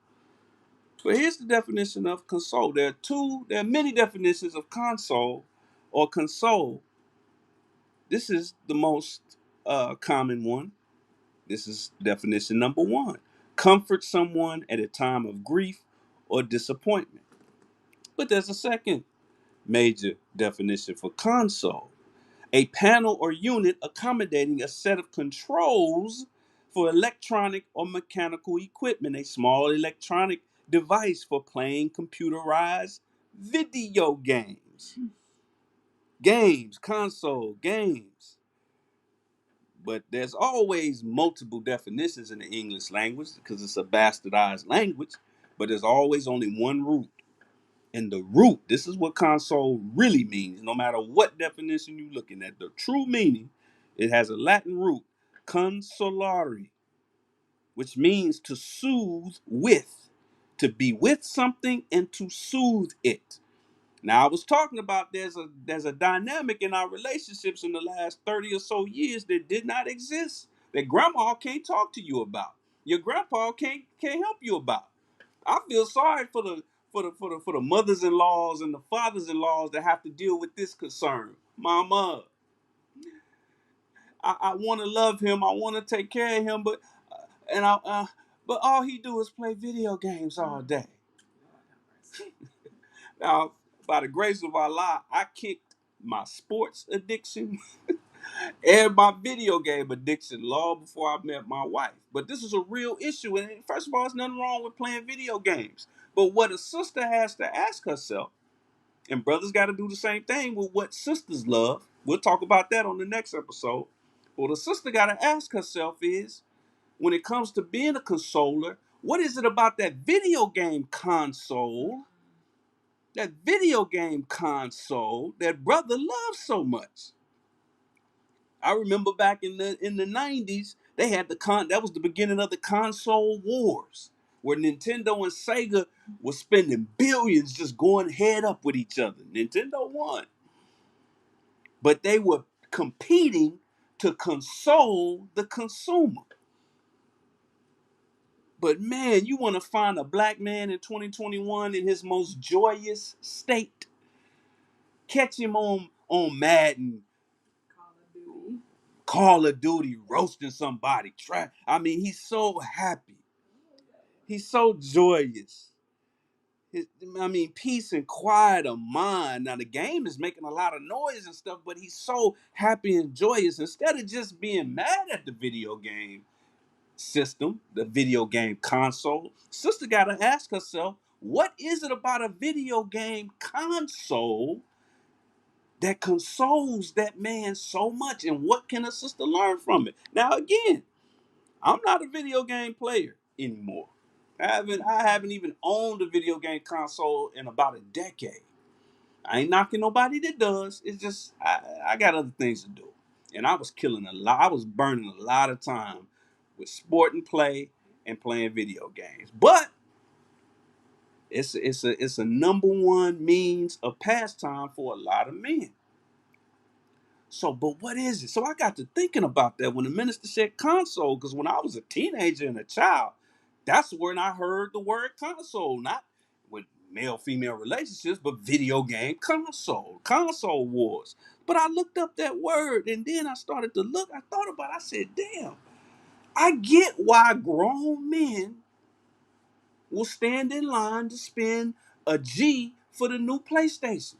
But here's the definition of console. There are many definitions of console or console. This is the most common one. This is definition number one. Comfort someone at a time of grief or disappointment. But there's a second major definition for console. A panel or unit accommodating a set of controls for electronic or mechanical equipment, a small electronic device for playing computerized video games. Games, console, games. But there's always multiple definitions in the English language because it's a bastardized language, but there's always only one root. And the root, this is what console really means. No matter what definition you're looking at, the true meaning, it has a Latin root, consolare, which means to soothe with, to be with something and to soothe it. Now I was talking about there's a dynamic in our relationships in the last 30 or so years that did not exist, that grandma can't talk to you about. Your grandpa can't help you about. I feel sorry for the mothers-in-laws and the fathers-in-laws that have to deal with this concern. Mama, I want to love him, I want to take care of him, but all he do is play video games all day. Now, by the grace of Allah, I kicked my sports addiction and my video game addiction long before I met my wife. But this is a real issue. And first of all, there's nothing wrong with playing video games. But what a sister has to ask herself, and brothers got to do the same thing with what sisters love. We'll talk about that on the next episode. What a sister got to ask herself is, when it comes to being a consoler, what is it about that video game console, that brother loves so much? I remember back in the 90s, they had that was the beginning of the console wars, where Nintendo and Sega was spending billions just going head up with each other. Nintendo won. But they were competing to console the consumer. But man, you want to find a black man in 2021 in his most joyous state. Catch him on Madden, Call of Duty, roasting somebody. I mean, he's so happy. He's so joyous. Peace and quiet of mind. Now, the game is making a lot of noise and stuff, but he's so happy and joyous. Instead of just being mad at the video game system, the video game console, sister got to ask herself, what is it about a video game console that consoles that man so much, and what can a sister learn from it? Now, again, I'm not a video game player anymore. I haven't even owned a video game console in about a decade. I ain't knocking nobody that does. It's just I got other things to do. And I was killing a lot. I was burning a lot of time with sport and play and playing video games. But it's a number one means of pastime for a lot of men. So, but what is it? So I got to thinking about that when the minister said console, because when I was a teenager and a child, that's when I heard the word console, not with male-female relationships, but video game console wars. But I looked up that word, and then I started to look, I thought about it, I said, damn, I get why grown men will stand in line to spend a G for the new PlayStation.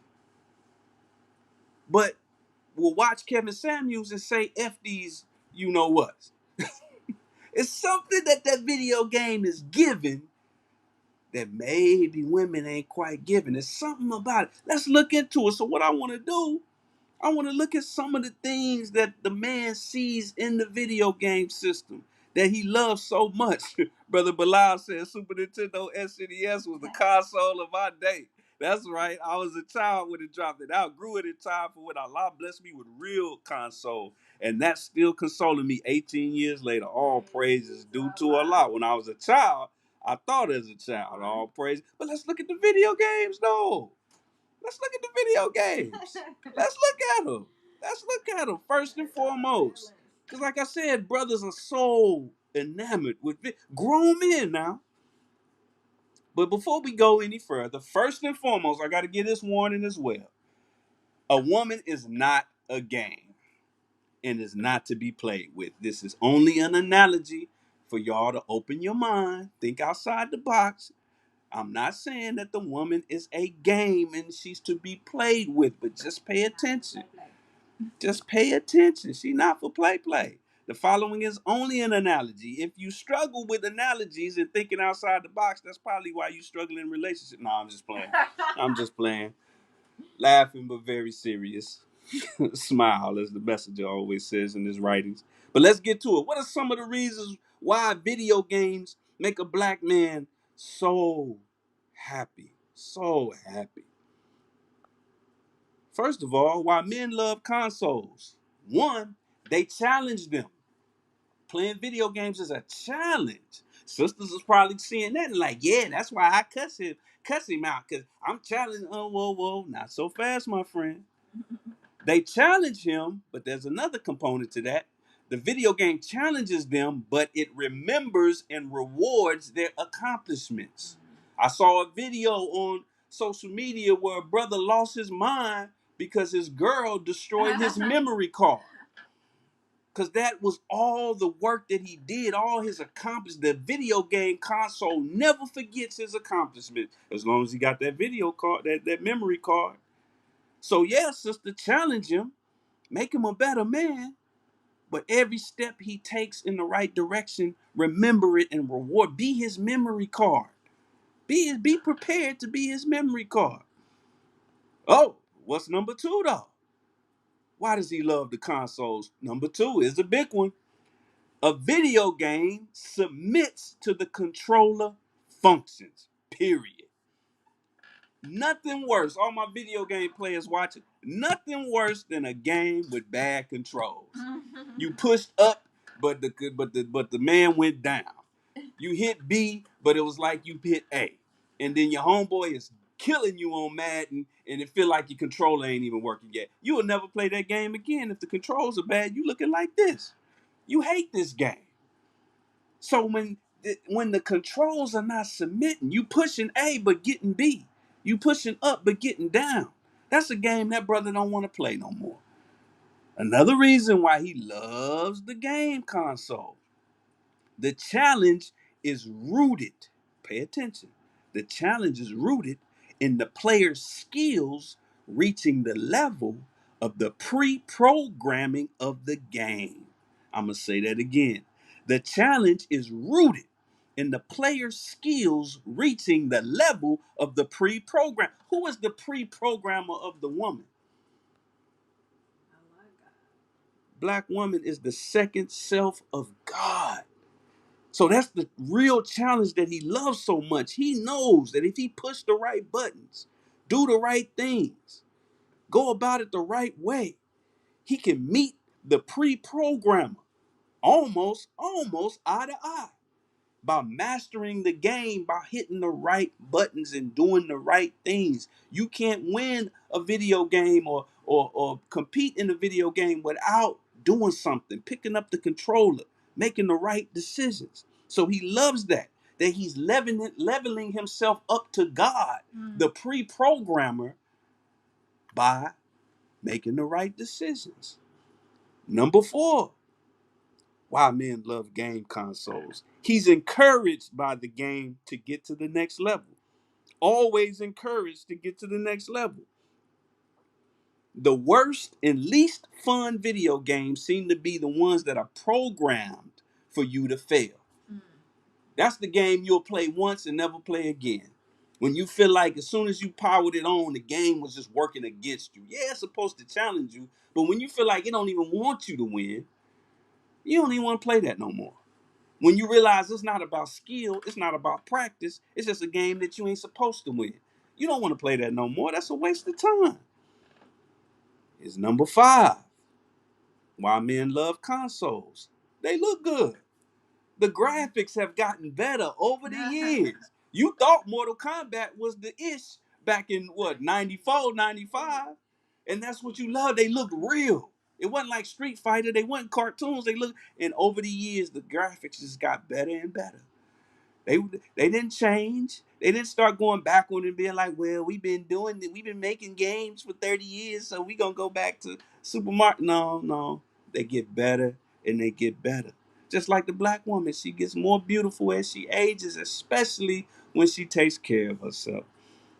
But will watch Kevin Samuels and say, F these, you know what. It's something that video game is giving that maybe women ain't quite giving. There's something about it. Let's look into it. So what I want to do, I want to look at some of the things that the man sees in the video game system that he loves so much. Brother Bilal said Super Nintendo SNES was the console of my day. That's right. I was a child when it dropped it out. Grew it in time for when Allah blessed me with real console. And that's still consoling me 18 years later. All praises due to Allah. When I was a child, I thought as a child, all praise. But let's look at the video games, though. Let's look at the video games. Let's look at them. First and foremost. Because like I said, brothers are so enamored with grown men now. But before we go any further, first and foremost, I got to give this warning as well. A woman is not a game and is not to be played with. This is only an analogy for y'all to open your mind, think outside the box. I'm not saying that the woman is a game and she's to be played with, but just pay attention. Just pay attention. She's not for play. The following is only an analogy. If you struggle with analogies and thinking outside the box, that's probably why you struggle in relationship. No, I'm just playing. I'm just playing. Laughing but very serious. Smile, as the messenger always says in his writings. But let's get to it. What are some of the reasons why video games make a black man so happy? So happy. First of all, why men love consoles. One, they challenge them. Playing video games is a challenge. Sisters is probably seeing that and like, yeah, that's why I cuss him out, because I'm challenging. Oh, whoa, not so fast, my friend. They challenge him, but there's another component to that. The video game challenges them, but it remembers and rewards their accomplishments. I saw a video on social media where a brother lost his mind because his girl destroyed his memory card. Because that was all the work that he did, all his accomplishments. The video game console never forgets his accomplishments as long as he got that video card, that memory card. So, yeah, sister, challenge him, make him a better man. But every step he takes in the right direction, remember it and reward. Be his memory card. Be prepared to be his memory card. Oh, what's number two, though? Why does he love the consoles? Number two is a big one. A video game submits to the controller functions, period. Nothing worse, all my video game players watching, nothing worse than a game with bad controls. You pushed up, but the man went down. You hit B, but it was like you hit A. And then your homeboy is killing you on Madden, and it feel like your controller ain't even working yet. You will never play that game again if the controls are bad. You looking like this. You hate this game. So when the controls are not submitting, you pushing A but getting B. You pushing up but getting down. That's a game that brother don't want to play no more. Another reason why he loves the game console. The challenge is rooted. Pay attention. The challenge is rooted in the player's skills reaching the level of the pre-programming of the game. I'm going to say that again. The challenge is rooted in the player's skills reaching the level of the pre-program. Who is the pre-programmer of the woman? Black woman is the second self of God. So that's the real challenge that he loves so much. He knows that if he push the right buttons, do the right things, go about it the right way, he can meet the pre-programmer almost eye to eye by mastering the game, by hitting the right buttons and doing the right things. You can't win a video game or compete in a video game without doing something, picking up the controller, making the right decisions. So he loves that he's leveling himself up to God, the pre-programmer, by making the right decisions. Number four, why men love game consoles. He's encouraged by the game to get to the next level. Always encouraged to get to the next level. The worst and least fun video games seem to be the ones that are programmed for you to fail. That's the game you'll play once and never play again. When you feel like as soon as you powered it on, the game was just working against you. Yeah, it's supposed to challenge you, but when you feel like it don't even want you to win, you don't even want to play that no more. When you realize it's not about skill, it's not about practice, it's just a game that you ain't supposed to win. You don't want to play that no more. That's a waste of time. It's number five. Why men love consoles. They look good. The graphics have gotten better over the years. You thought Mortal Kombat was the ish back in what, 94, 95? And that's what you love. They look real. It wasn't like Street Fighter. They weren't cartoons. And over the years, the graphics just got better and better. They they didn't change. They didn't start going backward and being like, well, we've been doing it. We've been making games for 30 years, so we gonna go back to supermarket. No, no. They get better and they get better. Just like the black woman, she gets more beautiful as she ages, especially when she takes care of herself.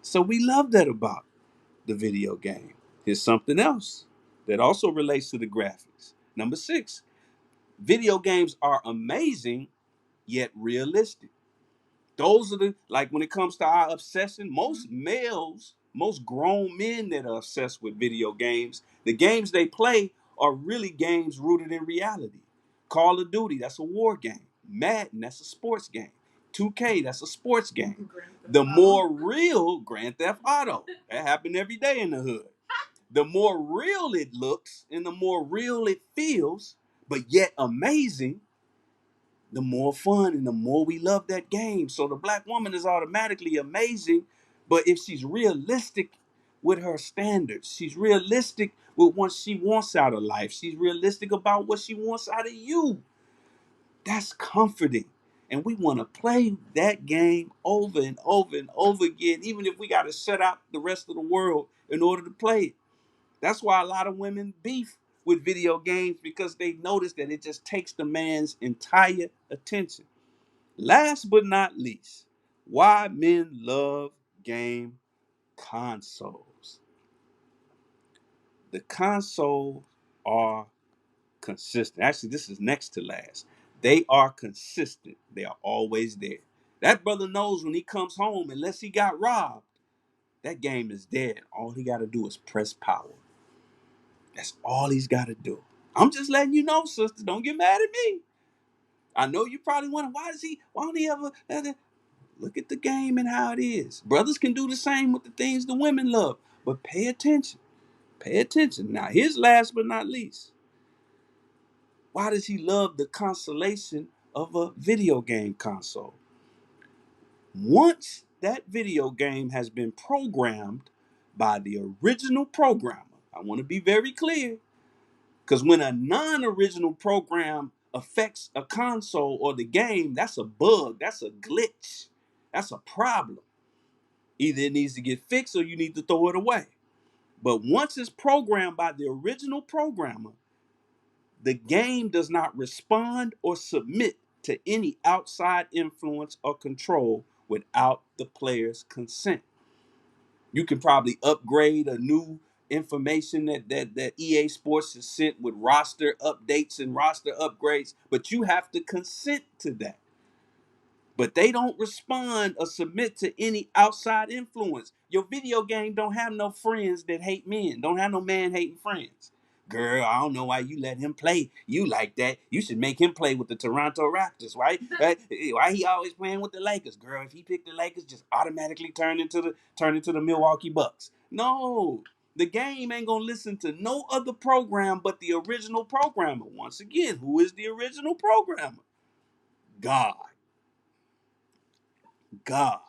So we love that about the video game. Here's something else that also relates to the graphics. Number 6, video games are amazing yet realistic. Those are the, like, when it comes to our obsession, most males, most grown men that are obsessed with video games, the games they play are really games rooted in reality. Call of Duty, that's a war game. Madden, that's a sports game. 2K, that's a sports game. The more real, Grand Theft Auto, that happened every day in the hood. The more real it looks and the more real it feels, but yet amazing, the more fun and the more we love that game. So the black woman is automatically amazing, but if she's realistic with her standards, she's realistic with what she wants out of life, she's realistic about what she wants out of you, that's comforting. And we want to play that game over and over and over again, even if we got to shut out the rest of the world in order to play it. That's why a lot of women beef with video games, because they notice that it just takes the man's entire attention. Last but not least, why men love game consoles. The consoles are consistent. Actually, this is next to last. They are consistent. They are always there. That brother knows when he comes home, unless he got robbed, that game is dead. All he got to do is press power. That's all he's got to do. I'm just letting you know, sister. Don't get mad at me. I know you probably wonder, why don't he ever? Look at the game and how it is. Brothers can do the same with the things the women love, but pay attention. Pay attention. Now, here's last but not least. Why does he love the consolation of a video game console? Once that video game has been programmed by the original programmer, I want to be very clear, because when a non-original program affects a console or the game, that's a bug, that's a glitch, that's a problem. Either it needs to get fixed or you need to throw it away. But once it's programmed by the original programmer, the game does not respond or submit to any outside influence or control without the player's consent. You can probably upgrade a new information that EA Sports has sent with roster updates and roster upgrades, but you have to consent to that. But they don't respond or submit to any outside influence. Your video game don't have no friends that hate men. Don't have no man hating friends. Girl, I don't know why you let him play you like that. You should make him play with the Toronto Raptors, right? Why he always playing with the Lakers? Girl, if he picked the Lakers, just automatically turn into the Milwaukee Bucks. No, the game ain't gonna listen to no other program but the original programmer. Once again, who is the original programmer? God. God.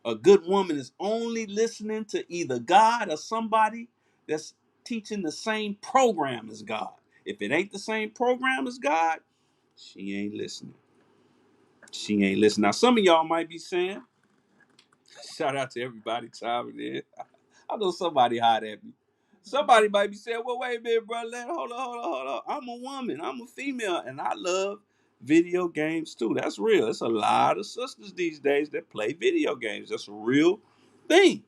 A good woman is only listening to either God or somebody that's teaching the same program as God. If it ain't the same program as God, she ain't listening. She ain't listening. Now, some of y'all might be saying, shout out to everybody chiming in. I know somebody hot at me. Somebody might be saying, well, wait a minute, bro. Hold on. I'm a woman. I'm a female, and I love video games too. That's real. It's a lot of sisters these days that play video games. That's a real thing.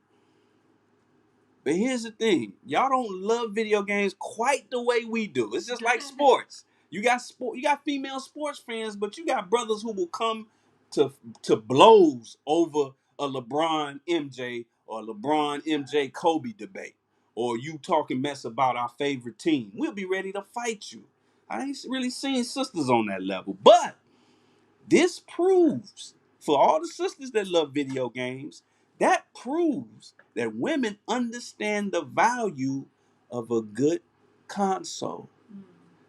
But here's the thing. Y'all don't love video games quite the way we do. It's just like sports. You got female sports fans, but you got brothers who will come to blows over a LeBron MJ or LeBron MJ Kobe debate. Or you talking mess about our favorite team. We'll be ready to fight you. I ain't really seen sisters on that level. But this proves, for all the sisters that love video games, that proves that women understand the value of a good console,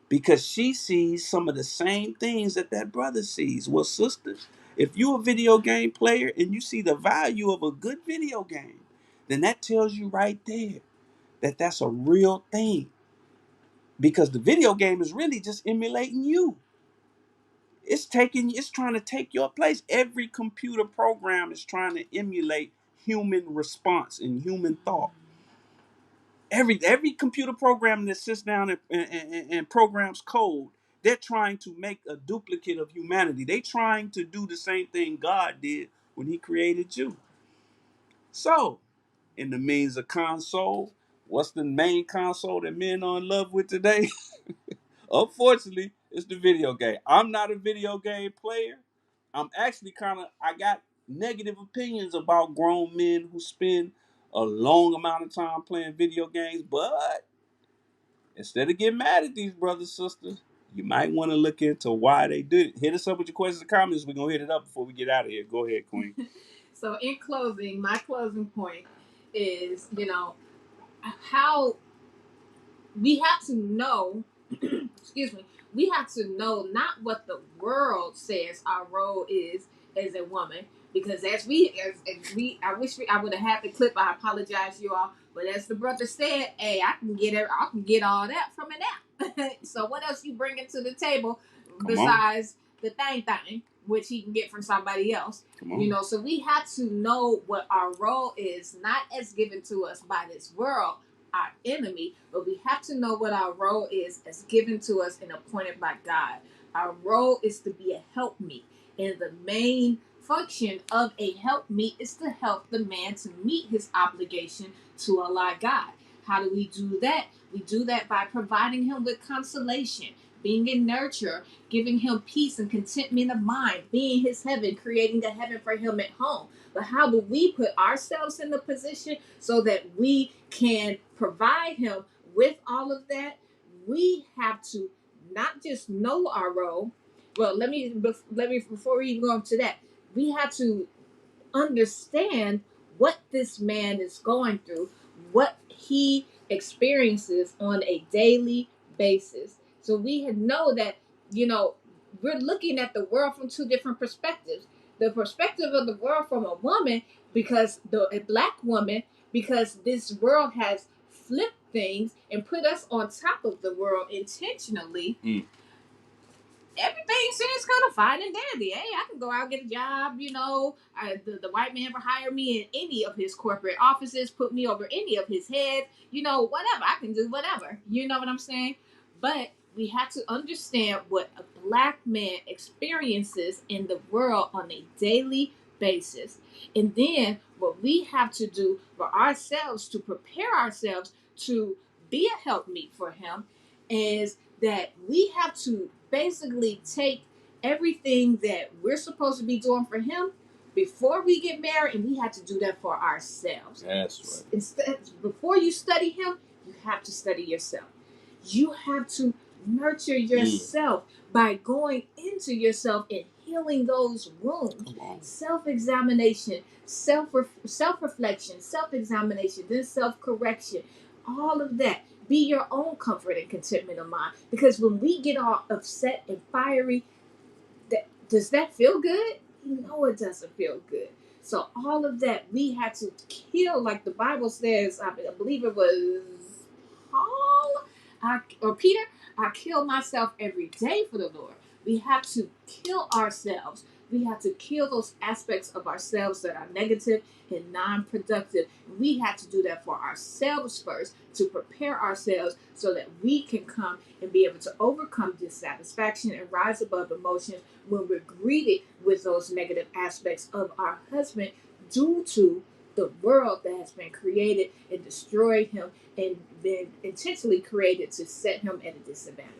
because she sees some of the same things that brother sees. Well, sisters, if you're a video game player and you see the value of a good video game, then that tells you right there that that's a real thing, because the video game is really just emulating you. It's trying to take your place. Every computer program is trying to emulate human response and human thought. Every computer program that sits down and programs code, they're trying to make a duplicate of humanity. They're trying to do the same thing God did when he created you. So, in the means of console, what's the main console that men are in love with today? Unfortunately, it's the video game. I'm not a video game player. I'm actually I got negative opinions about grown men who spend a long amount of time playing video games. But instead of getting mad at these brothers, sisters, you might want to look into why they do it. Hit us up with your questions and comments. We're going to hit it up before we get out of here. Go ahead, Queen. So, in closing, my closing point is, how we have to know, excuse me, we have to know not what the world says our role is as a woman, because as we, I would have had the clip. I apologize, you all, but as the brother said, hey, I can get all that from an app. So what else you bringing to the table besides the thing, which he can get from somebody else? So we have to know what our role is, not as given to us by this world, our enemy, but we have to know what our role is as given to us and appointed by God. Our role is to be a helpmeet, and the main function of a helpmeet is to help the man to meet his obligation to Allah God. How do we do that? We do that by providing him with consolation, being a nurturer, giving him peace and contentment of mind, being his heaven, creating a heaven for him at home. But how do we put ourselves in the position so that we can provide him with all of that? We have to not just know our role. Well, let me before we even go into that, we have to understand what this man is going through, what he experiences on a daily basis. So we know that, we're looking at the world from two different perspectives. The perspective of the world from a woman, because a black woman, because this world has flipped things and put us on top of the world intentionally. Everything seems kind of fine and dandy. Hey, I can go out and get a job, the white man will hire me in any of his corporate offices, put me over any of his heads, whatever. I can do whatever. You know what I'm saying? But we have to understand what a black man experiences in the world on a daily basis. And then what we have to do for ourselves to prepare ourselves to be a helpmeet for him is that we have to basically take everything that we're supposed to be doing for him before we get married, and we have to do that for ourselves. That's right. Instead, before you study him, you have to study yourself. You have to nurture yourself by going into yourself and healing those wounds. Self-examination, self-reflection, self-examination, then self-correction, all of that. Be your own comfort and contentment of mind. Because when we get all upset and fiery, does that feel good? No, it doesn't feel good. So all of that we had to kill, like the Bible says. I believe it was Paul or Peter. I kill myself every day for the Lord. We have to kill ourselves. We have to kill those aspects of ourselves that are negative and non-productive. We have to do that for ourselves first, to prepare ourselves so that we can come and be able to overcome dissatisfaction and rise above emotions when we're greeted with those negative aspects of our husband due to the world that has been created and destroyed him and been intentionally created to set him at a disadvantage.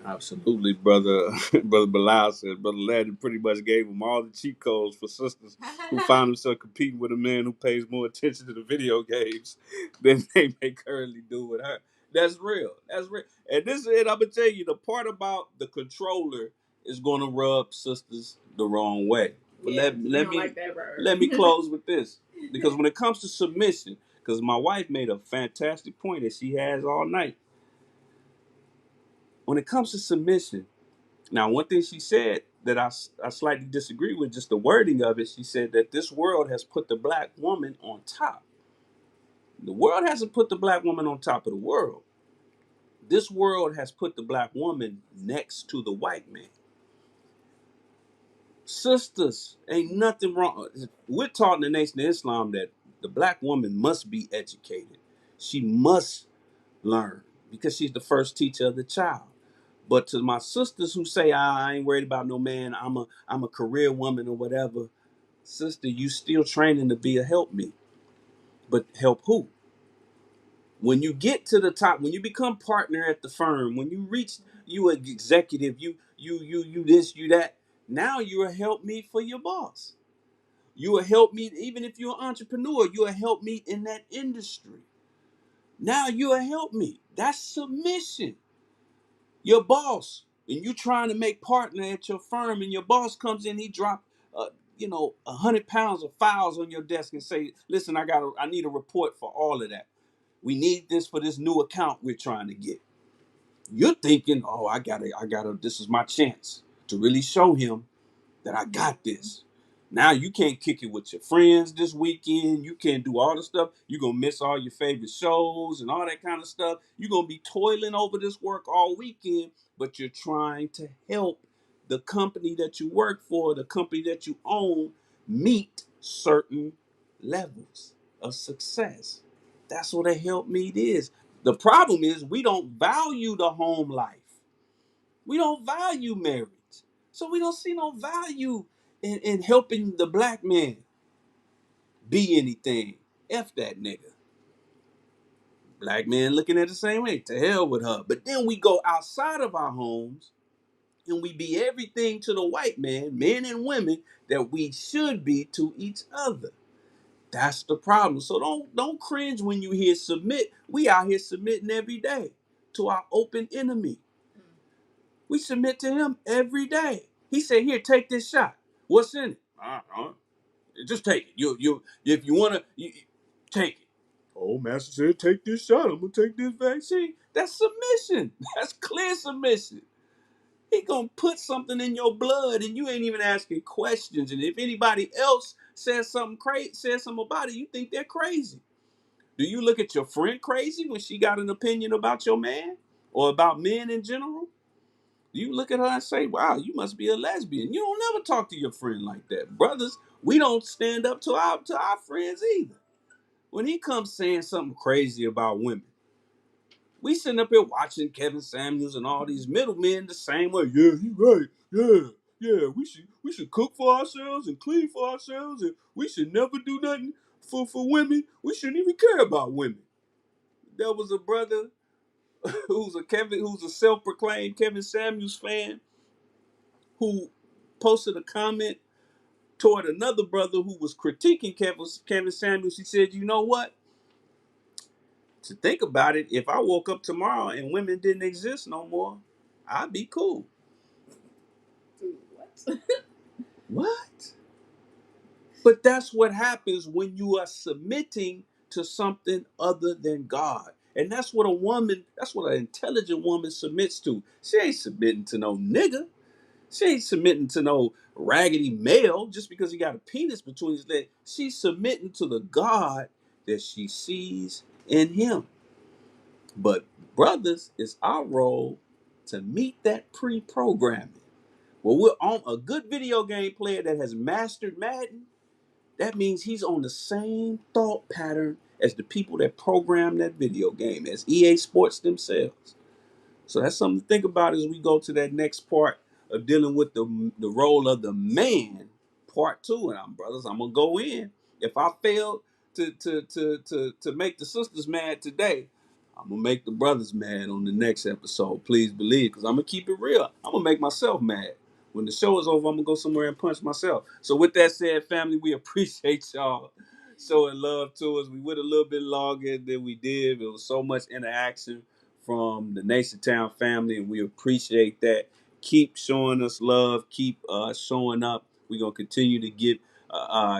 Absolutely, brother. Brother Bilal said, Brother Laddie pretty much gave him all the cheat codes for sisters who find themselves competing with a man who pays more attention to the video games than they may currently do with her. That's real. That's real. And this is it. I'm gonna tell you, the part about the controller is gonna rub sisters the wrong way. But let me close with this, because when it comes to submission, because my wife made a fantastic point that she has all night. When it comes to submission, now one thing she said that I slightly disagree with, just the wording of it. She said that this world has put the black woman on top. The world hasn't put the black woman on top of the world. This world has put the black woman next to the white man. Sisters, ain't nothing wrong. We're taught in the Nation of Islam that the black woman must be educated. She must learn because she's the first teacher of the child. But to my sisters who say, I ain't worried about no man, I'm a career woman or whatever, sister, you still training to be a helpmeet. But help who? When you get to the top, when you become partner at the firm, when you reach you an executive, you this, you that, now you're a helpmeet for your boss. You a helpmeet, even if you're an entrepreneur, you're a helpmeet in that industry. Now you're a helpmeet. That's submission. Your boss, and you trying to make partner at your firm, and your boss comes in, he drop, 100 pounds of files on your desk and say, "Listen, I need a report for all of that. We need this for this new account we're trying to get." You're thinking, "Oh, I gotta. This is my chance to really show him that I got this." Now you can't kick it with your friends this weekend. You can't do all the stuff. You're gonna miss all your favorite shows and all that kind of stuff. You're gonna be toiling over this work all weekend, but you're trying to help the company that you work for, the company that you own, meet certain levels of success. That's what a helpmeet is. The problem is we don't value the home life. We don't value marriage. So we don't see no value in helping the black man be anything. F that nigga. Black men looking at it the same way. To hell with her. But then we go outside of our homes and we be everything to the white man, men and women, that we should be to each other. That's the problem. So don't cringe when you hear submit. We out here submitting every day to our open enemy. We submit to him every day. He said, "Here, take this shot. What's in it? Just take it. You if you wanna take it." Oh, master said, "Take this shot. I'm gonna take this vaccine." That's submission. That's clear submission. He gonna put something in your blood, and you ain't even asking questions. And if anybody else says something about it, you think they're crazy. Do you look at your friend crazy when she got an opinion about your man or about men in general? You look at her and say, "Wow, you must be a lesbian." You don't never talk to your friend like that. Brothers, we don't stand up to our friends either. When he comes saying something crazy about women, we sitting up here watching Kevin Samuels and all these middlemen the same way. "Yeah, he right. Yeah, yeah. We should cook for ourselves and clean for ourselves, and we should never do nothing for women. We shouldn't even care about women." There was a brother who's a self-proclaimed Kevin Samuels fan who posted a comment toward another brother who was critiquing Kevin Samuels. He said, "You know what? To think about it, if I woke up tomorrow and women didn't exist no more, I'd be cool." What? What? But that's what happens when you are submitting to something other than God. And that's what an intelligent woman submits to. She ain't submitting to no nigga. She ain't submitting to no raggedy male just because he got a penis between his legs. She's submitting to the God that she sees in him. But brothers, it's our role to meet that pre-programming. Well, we're on a good video game player that has mastered Madden. That means he's on the same thought pattern as the people that program that video game, as EA Sports themselves. So that's something to think about as we go to that next part of dealing with the role of the man, part two. And I'm gonna go in. If I fail to make the sisters mad today, I'm gonna make the brothers mad on the next episode. Please believe, because I'm gonna keep it real. I'm gonna make myself mad. When the show is over, I'm gonna go somewhere and punch myself. So with that said, family, we appreciate y'all showing love to us. We went a little bit longer than we did. There was so much interaction from the Nation Town family, and we appreciate that. Keep showing us love. Keep showing up. We're gonna continue to get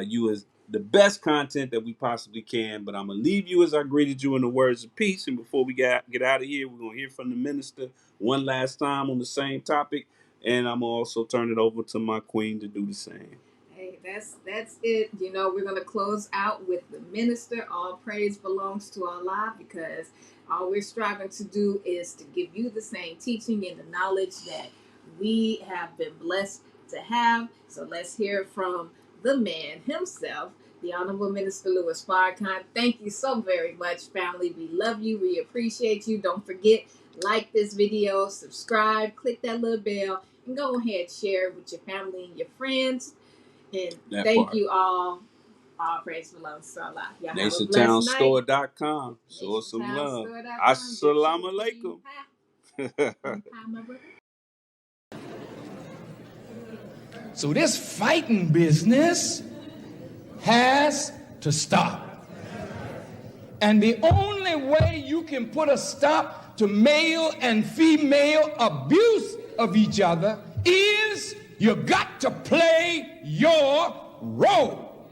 you as the best content that we possibly can. But I'm gonna leave you as I greeted you in the words of peace. And before we get out of here, we're gonna hear from the minister one last time on the same topic, and I'm gonna also turn it over to my queen to do the same. Hey, that's it. You know, we're gonna close out with the minister. All praise belongs to Allah, because all we're striving to do is to give you the same teaching and the knowledge that we have been blessed to have. So let's hear from the man himself, the Honorable Minister Louis Farrakhan. Thank you so very much, family. We love you. We appreciate you. Don't forget, like this video, subscribe, click that little bell, and go ahead, share it with your family and your friends. And thank you all. All praise belongs to Allah. Y'all have a blessed night. NationTownStore.com. Show us some love. Assalamu alaikum. So this fighting business has to stop. And the only way you can put a stop to male and female abuse of each other is you got to play your role.